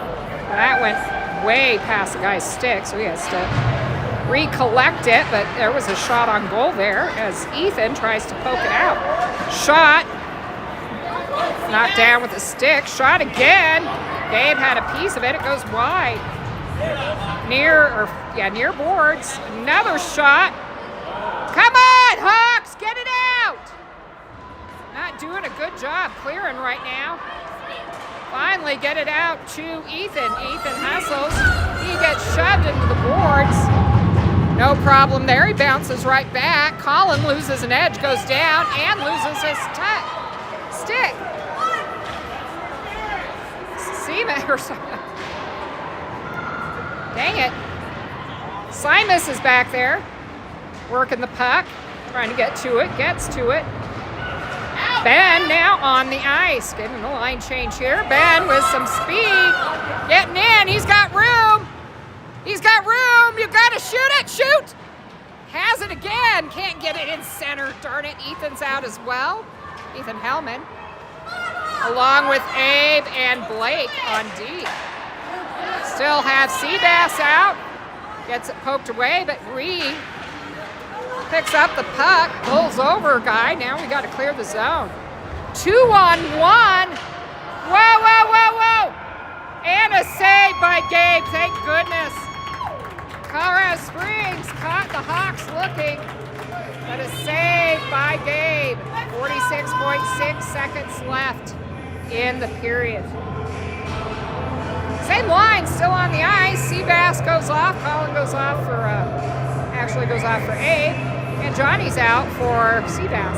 That went way past the guy's stick, so he has to recollect it, but there was a shot on goal there as Ethan tries to poke it out. Shot. Knocked down with a stick. Shot again. Gabe had a piece of it. It goes wide. Near boards. Another shot. Come on, Hawks, get it out! Not doing a good job clearing right now. Finally get it out to Ethan. Ethan hustles. He gets shoved into the boards. No problem there. He bounces right back. Colin loses an edge, goes down, and loses his stick. Dang it. Simus is back there. Working the puck, trying to get to it, gets to it. Ben now on the ice, getting the line change here. Ben with some speed, getting in, he's got room. He's got room, you gotta shoot it, shoot! Has it again, can't get it in center, darn it. Ethan's out as well, Ethan Hellman. Along with Abe and Blake on D. Still have Seabass out, gets it poked away, but Reed picks up the puck, pulls over a guy. Now we got to clear the zone. 2-on-1. Whoa, whoa, whoa, whoa. And a save by Gabe, thank goodness. Colorado Springs caught the Hawks looking, but a save by Gabe. 46.6 seconds left in the period. Same line, still on the ice. Seabass goes off. Colin goes off for, actually goes off for Abe. And Johnny's out for Seabass.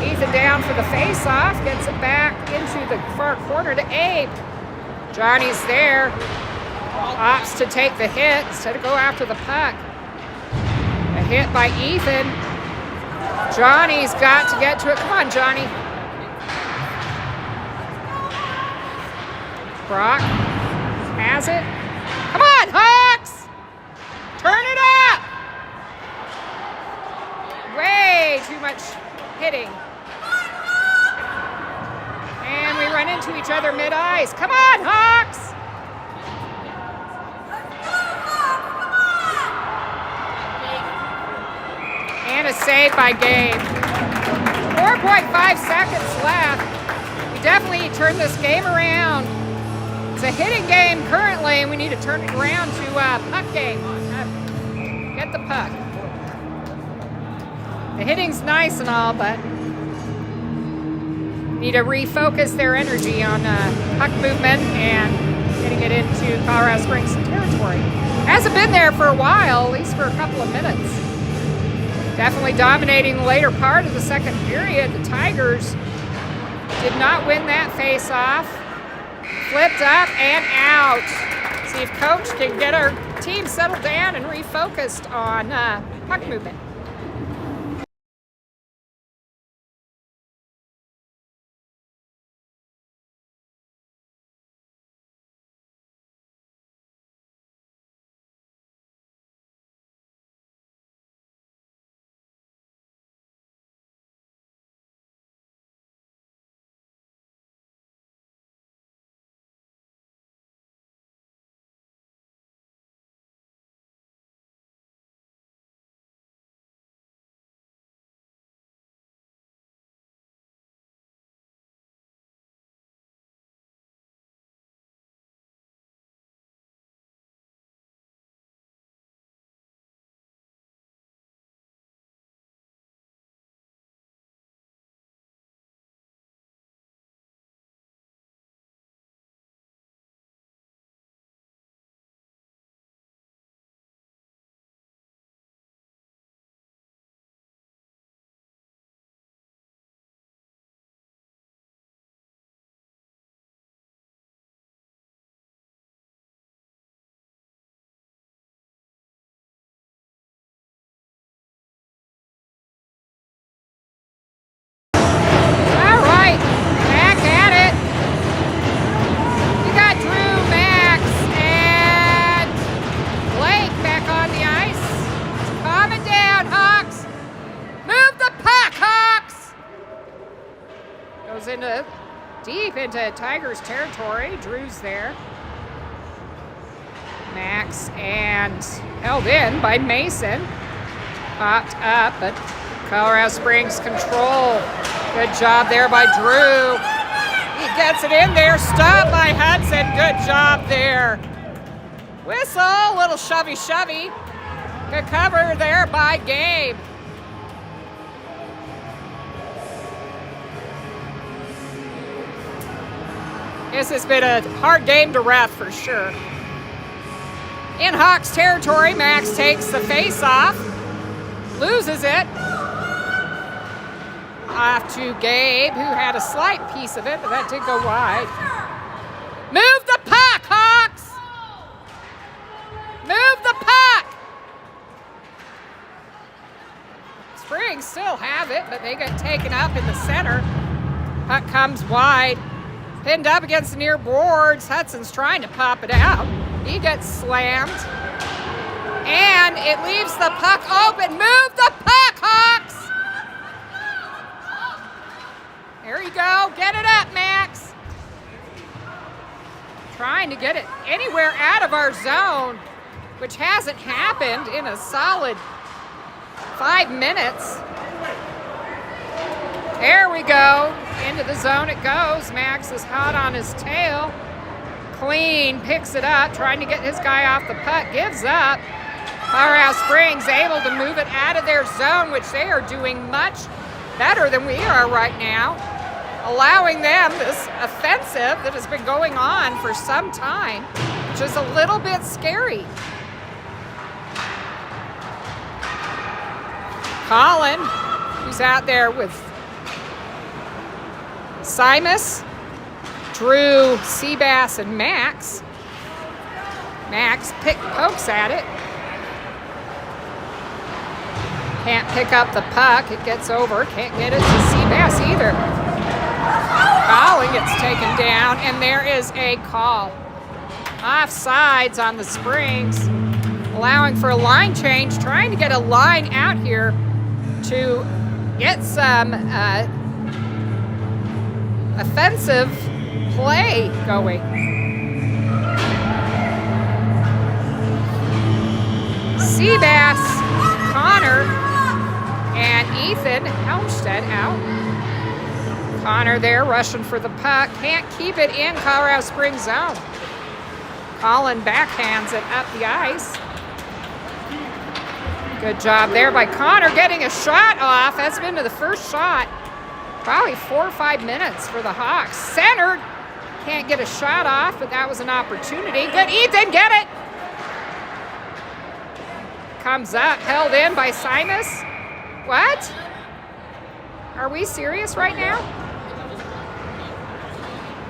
Ethan down for the face-off, gets it back into the far corner to Abe. Johnny's there, opts to take the hit instead of go after the puck. A hit by Ethan. Johnny's got to get to it. Come on, Johnny. Brock has it. Come on, Hawks! Turn it up! Way too much hitting. And we run into each other mid-ice. Come on, Hawks! And a save by Gabe. 4.5 seconds left. We definitely turned this game around. It's a hitting game currently, and we need to turn it around to a puck game. Get the puck. The hitting's nice and all, but need to refocus their energy on puck movement and getting it into Colorado Springs territory. Hasn't been there for a while, at least for a couple of minutes. Definitely dominating the later part of the second period. The Tigers did not win that face-off. Flipped up and out. See if Coach can get our team settled down and refocused on puck movement. deep into Tigers territory. Drew's there. Max and held in by Mason. Popped up, but Colorado Springs control. Good job there by Drew. He gets it in there. Stopped by Hudson. Good job there. Whistle. Little shovey. Good cover there by Gabe. This has been a hard game to ref for sure. In Hawks territory, Max takes the face off. Loses it. Off to Gabe, who had a slight piece of it, but that did go wide. Move the puck, Hawks! Move the puck! Springs still have it, but they get taken up in the center. Puck comes wide. Pinned up against the near boards. Hudson's trying to pop it out. He gets slammed. And it leaves the puck open. Move the puck, Hawks! There you go. Get it up, Max. Trying to get it anywhere out of our zone, which hasn't happened in a solid 5 minutes. There we go. Into the zone it goes. Max is hot on his tail. Clean picks it up, trying to get his guy off the puck. Gives up. Colorado Springs able to move it out of their zone, which they are doing much better than we are right now, allowing them this offensive that has been going on for some time, which is a little bit scary. Colin, who's out there with Simus, Drew, Seabass, and Max. Max pokes at it. Can't pick up the puck. It gets over. Can't get it to Seabass either. Colin gets taken down, and there is a call. Offsides on the Springs, allowing for a line change, trying to get a line out here to get some offensive play going. Seabass, Connor, and Ethan Helmstead out. Connor there rushing for the puck. Can't keep it in Colorado Springs zone. Colin backhands it up the ice. Good job there by Connor getting a shot off. That's been to the first shot. Probably 4 or 5 minutes for the Hawks. Centered. Can't get a shot off, but that was an opportunity. Good, Ethan, get it! Comes up, held in by Simus. What? Are we serious right now?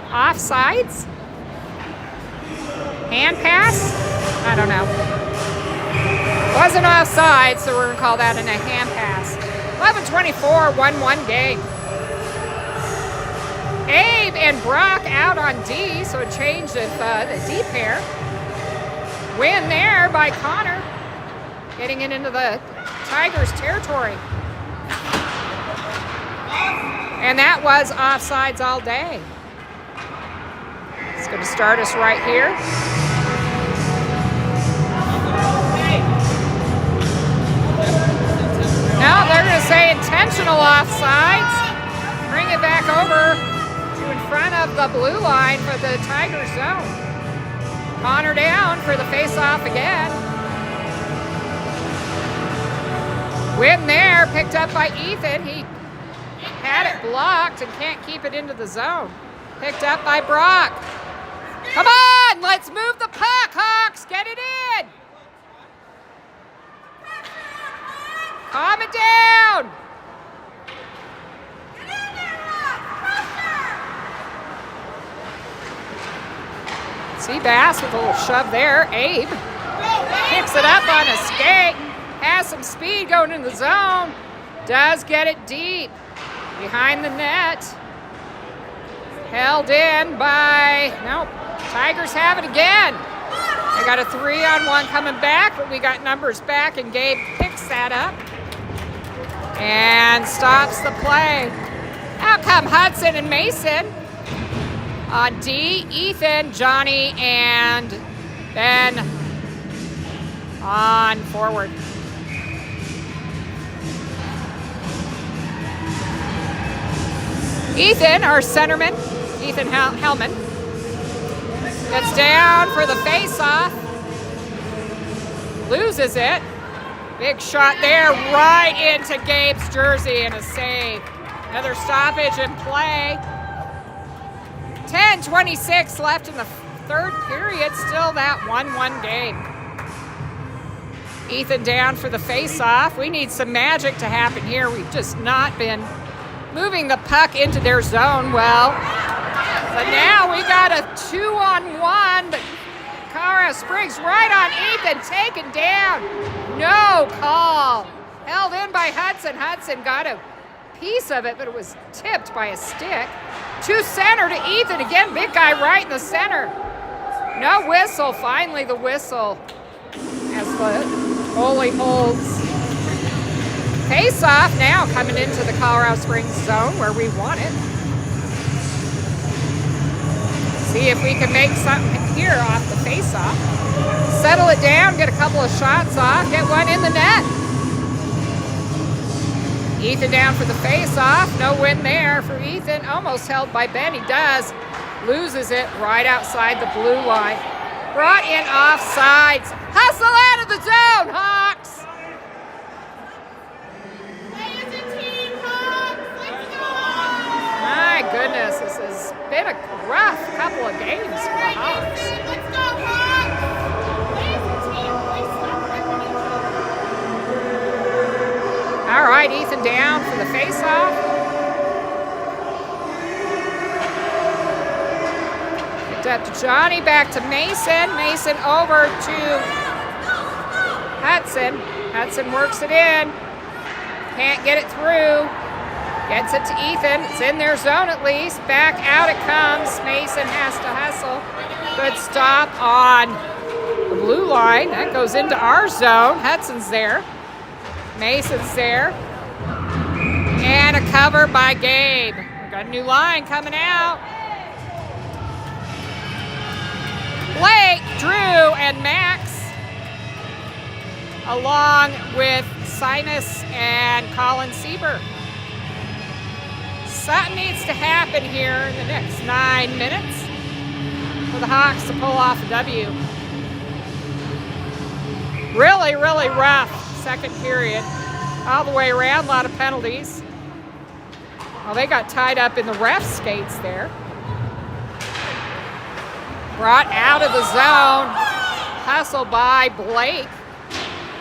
Offsides? Hand pass? I don't know. Wasn't offside, so we're going to call that a hand pass. 11:24, 1-1 game. Abe and Brock out on D, so a change of the D pair. Win there by Connor, getting it into the Tigers' territory. And that was offsides all day. It's going to start us right here. Now they're going to say intentional offsides. Bring it back over to in front of the blue line for the Tiger zone. Connor down for the face-off again. Win there, picked up by Ethan. He had it blocked and can't keep it into the zone. Picked up by Brock. Come on, let's move the puck, Hawks. Get it in. Calm it down. Seabass with a little shove there. Abe picks it up on a skate. Has some speed going in the zone. Does get it deep. Behind the net. Held in by, nope, Tigers have it again. They got a 3-on-1 coming back, but we got numbers back, and Gabe picks that up and stops the play. Out come Hudson and Mason. On D, Ethan, Johnny, and Ben on forward. Ethan, our centerman, Ethan Hellman, gets down for the face-off. Loses it. Big shot there right into Gabe's jersey and a save. Another stoppage in play. 10:26 left in the third period. Still that 1-1 game. Ethan down for the face-off. We need some magic to happen here. We've just not been moving the puck into their zone well. But now we got a 2-on-1. But Colorado Springs right on Ethan, taken down. No call. Held in by Hudson. Hudson got a piece of it, but it was tipped by a stick. To center to Ethan again. Big guy right in the center. No whistle. Finally the whistle as the goalie holds. Face off now coming into the Colorado Springs zone where we want it. See if we can make something here off the face off. Settle it down, get a couple of shots off, get one in the net. Ethan down for the face off. No win there for Ethan. Almost held by Ben. He does. Loses it right outside the blue line. Brought in offsides. Hustle out of the zone, Hawks. My goodness, this has been a rough couple of games for the Hawks. Let's go, Hawks! All right, Ethan down for the face-off. Picked up to Johnny, back to Mason. Mason over to Hudson. Hudson works it in. Can't get it through. Gets it to Ethan. It's in their zone at least. Back out it comes. Mason has to hustle. Good stop on the blue line. That goes into our zone. Hudson's there. Mason's there. And a cover by Gabe. We've got a new line coming out. Blake, Drew, and Max, along with Simus and Colin Sieber. Something needs to happen here in the next 9 minutes for the Hawks to pull off a W. Really, really rough second period. All the way around, a lot of penalties. Well, they got tied up in the ref skates there. Brought out of the zone. Hustle by Blake.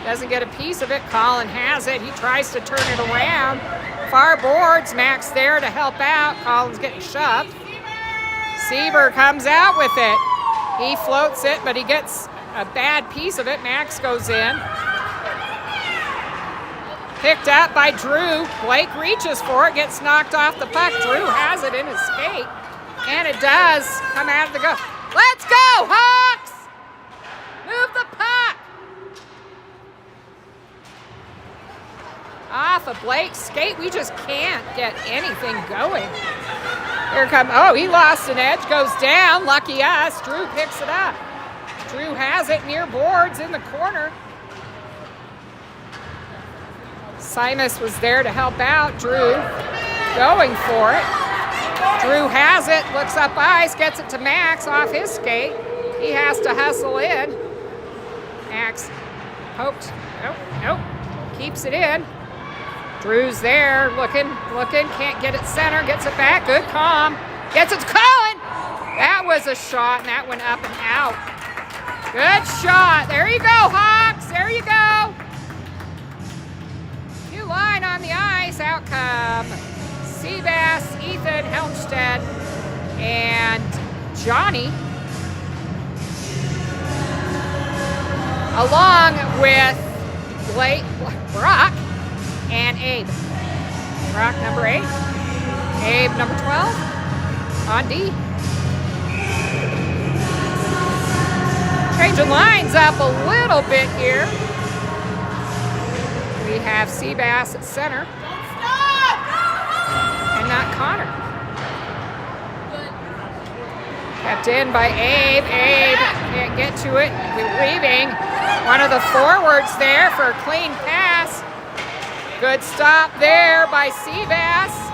Doesn't get a piece of it. Colin has it. He tries to turn it around. Far boards. Max there to help out. Colin's getting shoved. Sieber comes out with it. He floats it, but he gets a bad piece of it. Max goes in. Picked up by Drew. Blake reaches for it, gets knocked off the puck. Drew has it in his skate, and it does come out of the goal. Let's go, Hawks! Move the puck! Off of Blake's skate, we just can't get anything going. Here comes, oh, he lost an edge, goes down, lucky us. Drew picks it up. Drew has it near boards in the corner. Simus was there to help out. Drew going for it. Drew has it, looks up ice, gets it to Max off his skate. He has to hustle in. Max hoped, nope, keeps it in. Drew's there, looking, can't get it center, gets it back, good calm. Gets it to Colin. That was a shot, and that went up and out. Good shot. There you go, Hawks, there you go. New line on the ice, out come Seabass, Ethan, Helmstead, and Johnny, along with Blake, Brock, and Abe. Brock, number 8. Abe, number 12, on D. Changing lines up a little bit here. We have Seabass at center. And not Connor. Kept in by Abe. Abe can't get to it. Leaving one of the forwards there for a clean pass. Good stop there by Seabass.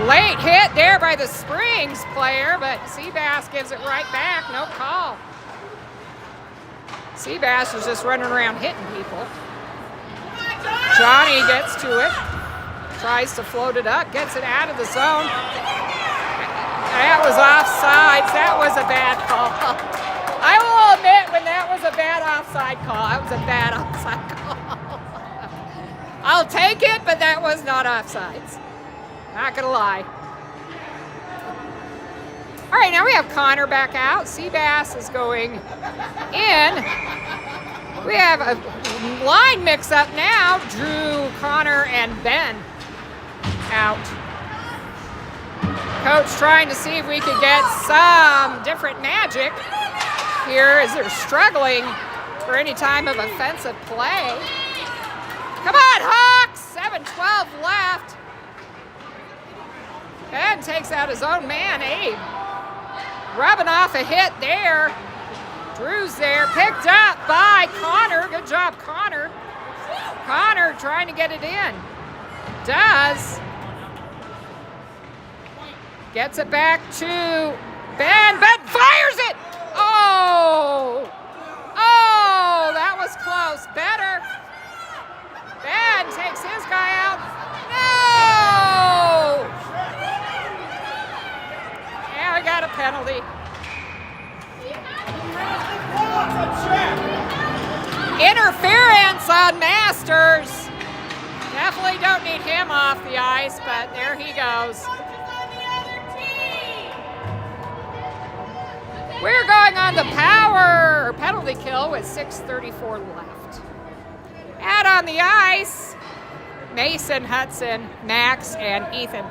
Late hit there by the Springs player, but Seabass gives it right back. No call. Seabass was just running around hitting people. Johnny gets to it. Tries to float it up. Gets it out of the zone. That was offsides. That was a bad call. I will admit when that was a bad offside call. That was a bad offside call. I'll take it, but that was not offsides. Not gonna lie. All right, now we have Connor back out. Seabass is going in. We have a line mix-up now. Drew, Connor, and Ben out. Coach trying to see if we could get some different magic here as they're struggling for any time of offensive play. Come on, Hawks! 7:12 left. Ben takes out his own man, Abe. Rubbing off a hit there. Drew's there, picked up by Connor. Good job, Connor. Connor trying to get it in. Does. Gets it back to Ben. Ben fires it! Oh! Oh, that was close. Better. Ben takes his guy out. No! Yeah, we got a penalty. Interference on Masters. Definitely don't need him off the ice, but there he goes. We're going on the power penalty kill with 6:34 left. Out on the ice, Mason, Hudson, Max, and Ethan.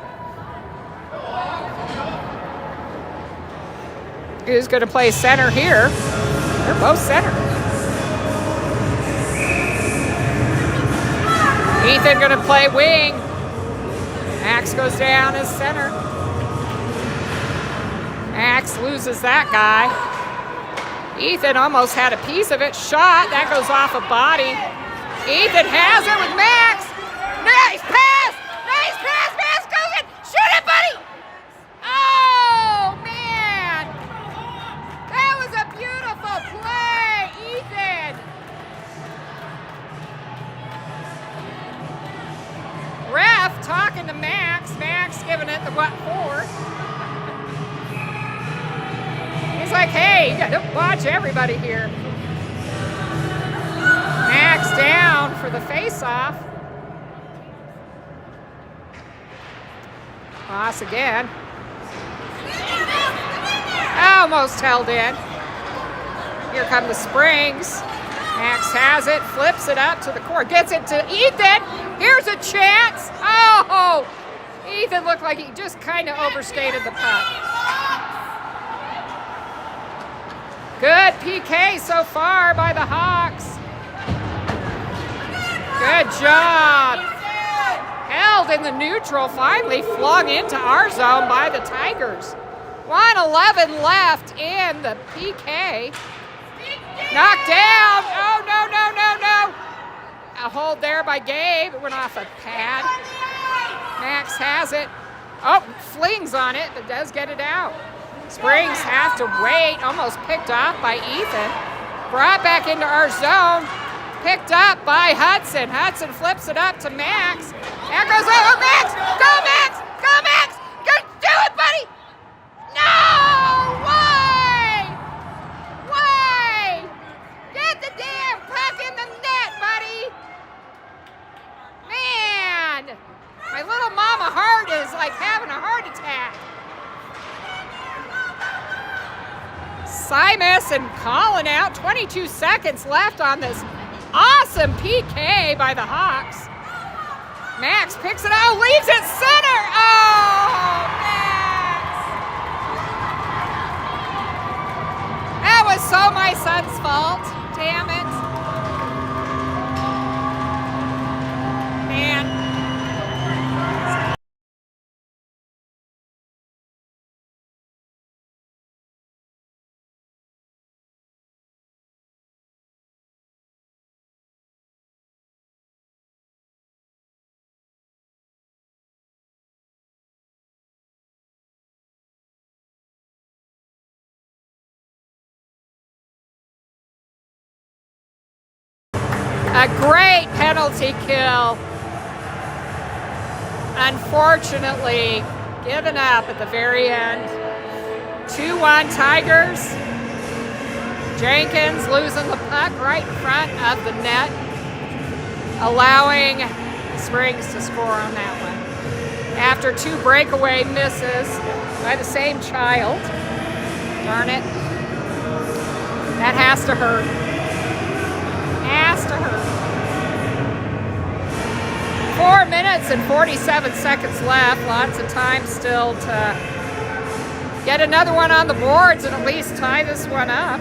Who's going to play center here? They're both center. Ethan going to play wing. Max goes down as center. Max loses that guy. Ethan almost had a piece of it. Shot. That goes off a body. Ethan has it with Max. Nice pass. Nice pass. Max goes in. Shoot it, buddy. Oh, man. That was a beautiful play, Ethan. Ref talking to Max. Max giving it the what for. He's like, hey, you got to watch everybody here. Max down for the face-off. Loss again. Almost held in. Here come the Springs. Max has it, flips it up to the court, gets it to Ethan. Here's a chance. Oh, Ethan looked like he just kind of overstated the puck. Good PK so far by the Hawks. Good job. Held in the neutral, finally flung into our zone by the Tigers. 1:11 left in the PK. Knocked down. Oh, no, no, no, no. A hold there by Gabe. It went off a pad. Max has it. Oh, flings on it, but does get it out. Springs have to wait. Almost picked off by Ethan. Brought back into our zone. Picked up by Hudson. Hudson flips it up to Max. That goes over. Max! Go, Max! Go, Max! Go, do it, buddy! No! Why? Why? Get the damn puck in the net, buddy! Man! My little mama heart is like having a heart attack. Simus and Colin out. 22 seconds left on this awesome PK by the Hawks. Max picks it out, leaves it center. Oh, Max! That was so my son's fault. Damn it. A great penalty kill. Unfortunately, given up at the very end. 2-1 Tigers. Jenkins losing the puck right in front of the net, allowing Springs to score on that one. After 2 breakaway misses by the same child. Darn it. That has to hurt. Has to hurt. 4 minutes and 47 seconds left. Lots of time still to get another one on the boards and at least tie this one up.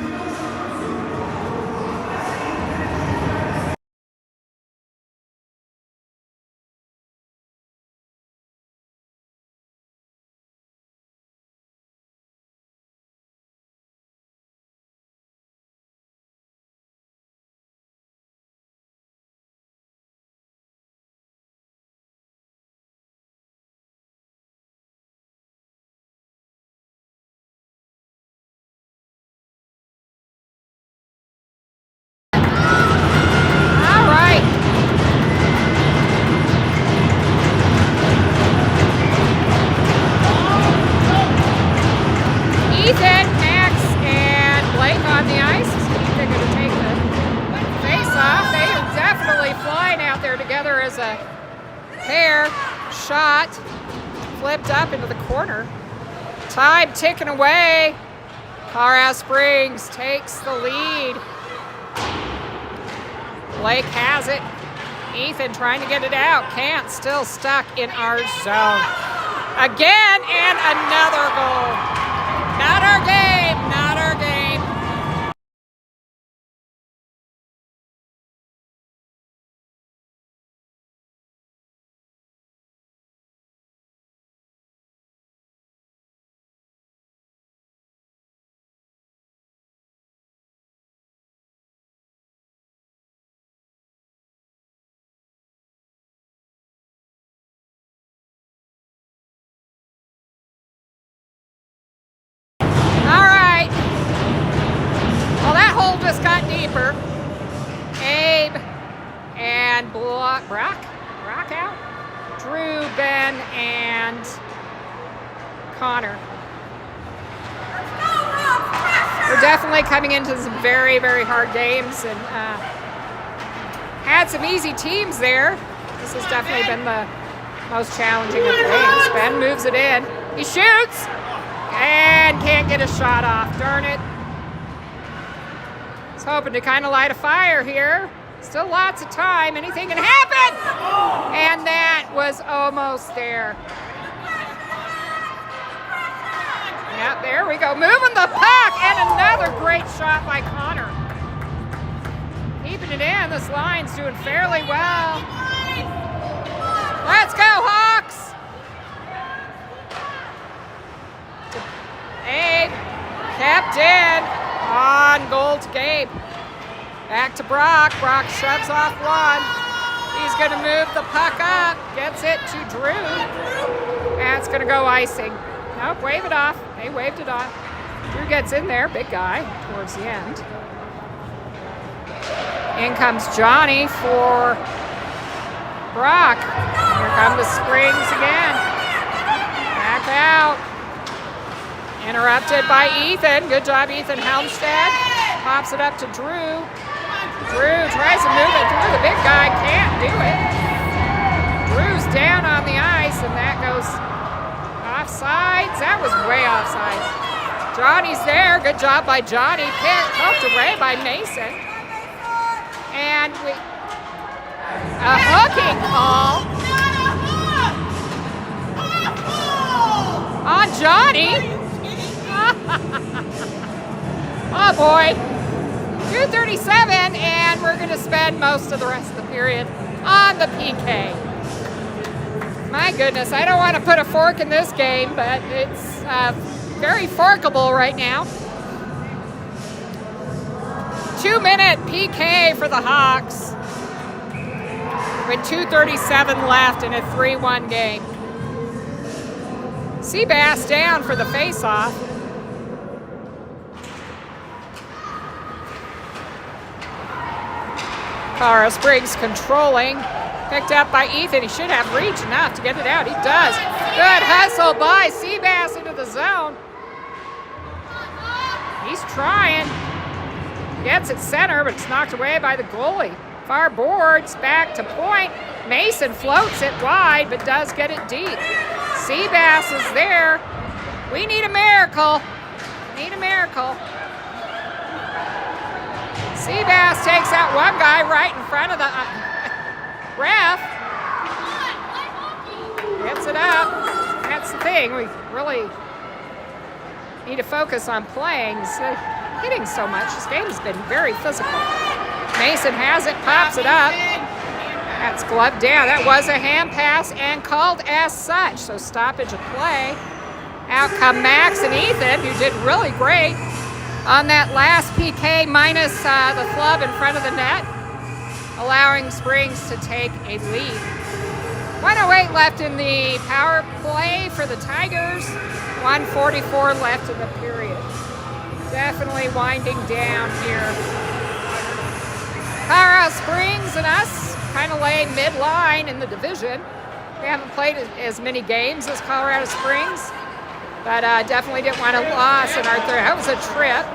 Ethan, Max, and Blake on the ice. They're going to take the face-off. They are definitely flying out there together as a pair. Shot flipped up into the corner. Time ticking away. Colorado Springs takes the lead. Blake has it. Ethan trying to get it out. Can't. Still stuck in our zone. Again, and another goal. Not our game, not our game. Just got deeper. Abe and Brock out. Drew, Ben, and Connor. We're definitely coming into some very, very hard games and had some easy teams there. This has definitely been the most challenging of the games. Ben moves it in. He shoots and can't get a shot off. Darn it. Hoping to kind of light a fire here. Still lots of time. Anything can happen. And that was almost there. Yep, there we go. Moving the puck. And another great shot by Connor. Keeping it in. This line's doing fairly well. Let's go, Hawks. Abe kept in. On goal to Gabe. Back to Brock. Brock shoves off one. He's going to move the puck up. Gets it to Drew. That's going to go icing. Nope, wave it off. They waved it off. Drew gets in there. Big guy towards the end. In comes Johnny for Brock. Here come the Springs again. Back out. Interrupted by Ethan. Good job, Ethan Helmstead. Pops it up to Drew. Drew tries to move it through. The big guy can't do it. Drew's down on the ice, and that goes offsides. That was way offsides. Johnny's there. Good job by Johnny. Poked away by Mason. And a hooking call on Johnny. Oh boy, 2:37, and we're going to spend most of the rest of the period on the PK. My goodness, I don't want to put a fork in this game, but it's very forkable right now. 2-minute PK for the Hawks with 2:37 left in a 3-1 game. Seabass down for the face-off. Colorado Springs controlling. Picked up by Ethan. He should have reach enough to get it out. He does. Good hustle by Seabass into the zone. He's trying. Gets it center, but it's knocked away by the goalie. Far boards back to point. Mason floats it wide, but does get it deep. Seabass is there. We need a miracle. Need a miracle. Seabass takes out one guy right in front of the ref. Gets it up. That's the thing. We really need to focus on playing. Hitting so much. This game has been very physical. Mason has it, pops it up. That's gloved down. That was a hand pass and called as such. So stoppage of play. Out come Max and Ethan, who did really great on that last PK minus the flub in front of the net, allowing Springs to take a lead. 1:08 left in the power play for the Tigers. 1:44 left in the period. Definitely winding down here. Colorado Springs and us kind of lay midline in the division. We haven't played as many games as Colorado Springs, but definitely didn't want a loss in our third. That was a trip.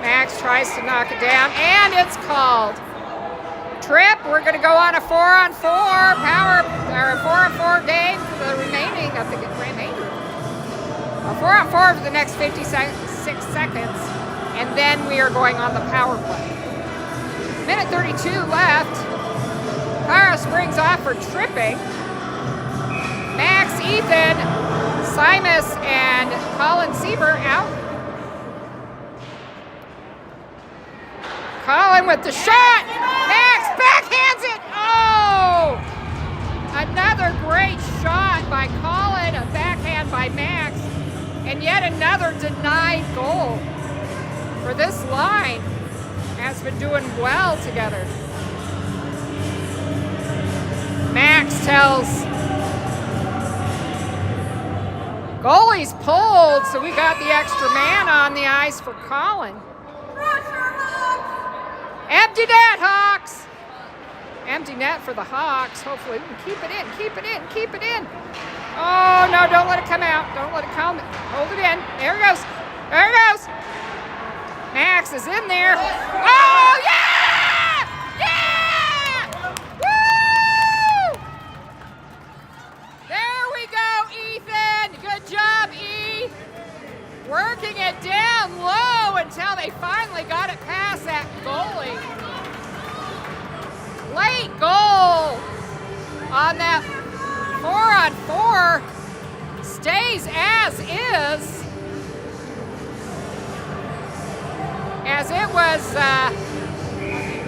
Max tries to knock it down, and it's called. Trip. We're going to go on a 4-on-4 power, or a 4-on-4 game for the remaining of the remainder. A 4-on-4 for the next 56 seconds, and then we are going on the power play. Minute 32 left. Colorado Springs off for tripping. Max, Ethan, Simus, and Colin Sieber out. Colin with the shot. Max backhands it. Oh! Another great shot by Colin, a backhand by Max, and yet another denied goal. For this line has been doing well together. Max tells goalie's pulled, so we got the extra man on the ice for Colin. Empty net, Hawks! Empty net for the Hawks. Hopefully we can keep it in, keep it in, keep it in. Oh, no, don't let it come out. Don't let it come. Hold it in. There it goes. There it goes. Max is in there. Oh, yeah! Yeah! Woo! There we go, Ethan. Good job, E. Working it down low until they finally got it past that goalie. Late goal on that 4-on-4. Stays as is. As it was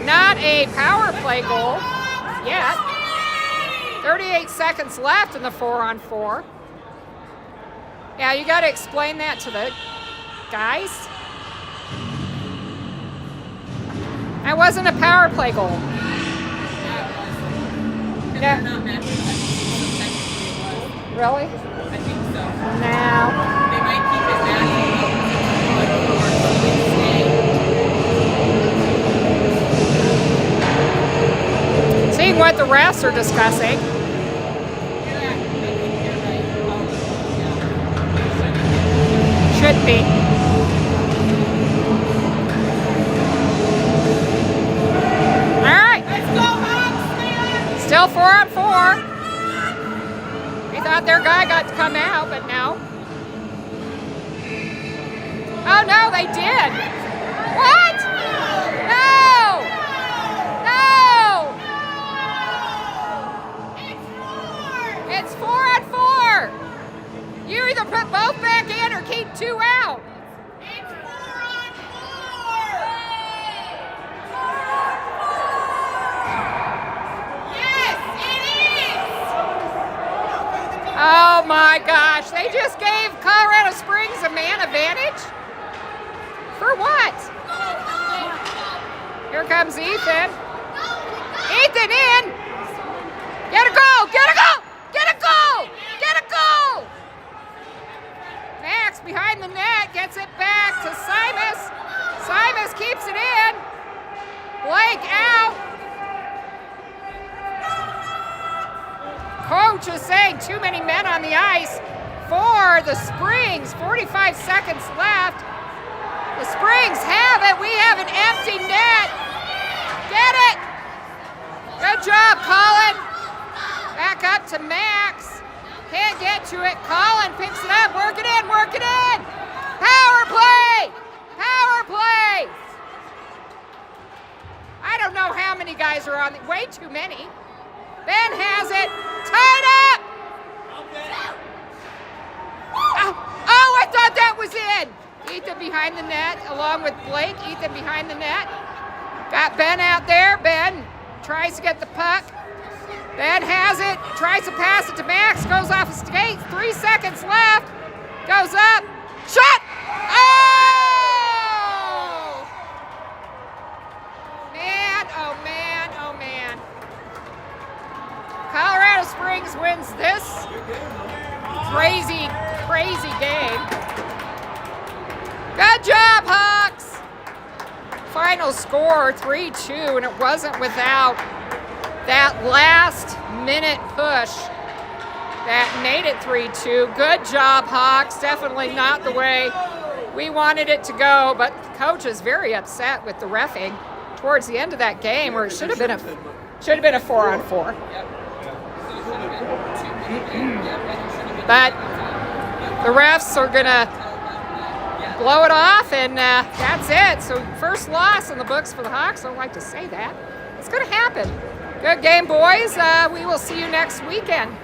not a power play goal yet. 38 seconds left in the 4-on-4. Yeah, you got to explain that to the guys. That wasn't a power play goal. Yeah. Really? I think so. No. They might keep it back. Seeing what the refs are discussing. Should be. All right. Let's go, Hawks, man! Still 4-on-4. We thought their guy got to come out, but no. Oh, no, they did. What? No! No! It's 4-on-4. You either put both back in or keep two out. It's 4-on-4! Yes, it is! Oh my gosh, they just gave Colorado Springs a man advantage? For what? Here comes Ethan. Ethan in! Get a goal! Get a goal! Get a goal! Get a goal! Max behind the net gets it back to Simus. Simus keeps it in. Blake out. coach is saying too many men on the ice for the Springs. 45 seconds left. The Springs have it. We have an empty net. Get it. Good job, Colin. Back up to Max. Can't get to it. Colin picks it up. Work it in. Work it in. Power play. Power play. I don't know how many guys are on. Way too many. Ben has it. Tied up. Oh, I thought that was in. Ethan behind the net along with Blake. Ethan behind the net. Got Ben out there. Ben tries to get the puck. Ben has it. Tries to pass it to Max. Goes off his skates. 3 seconds left. Goes up. Shot. Oh! Man, oh man, oh man. Colorado Springs wins this crazy, crazy game. Good job, Hawks. Final score 3-2, and it wasn't without that last minute push that made it 3-2. Good job, Hawks. Definitely not the way we wanted it to go, but the coach is very upset with the reffing towards the end of that game, where it should have been a 4-on-4. But the refs are gonna blow it off, and that's it. So first loss in the books for the Hawks. I don't like to say that. It's gonna happen. Good game, boys. We will see you next weekend.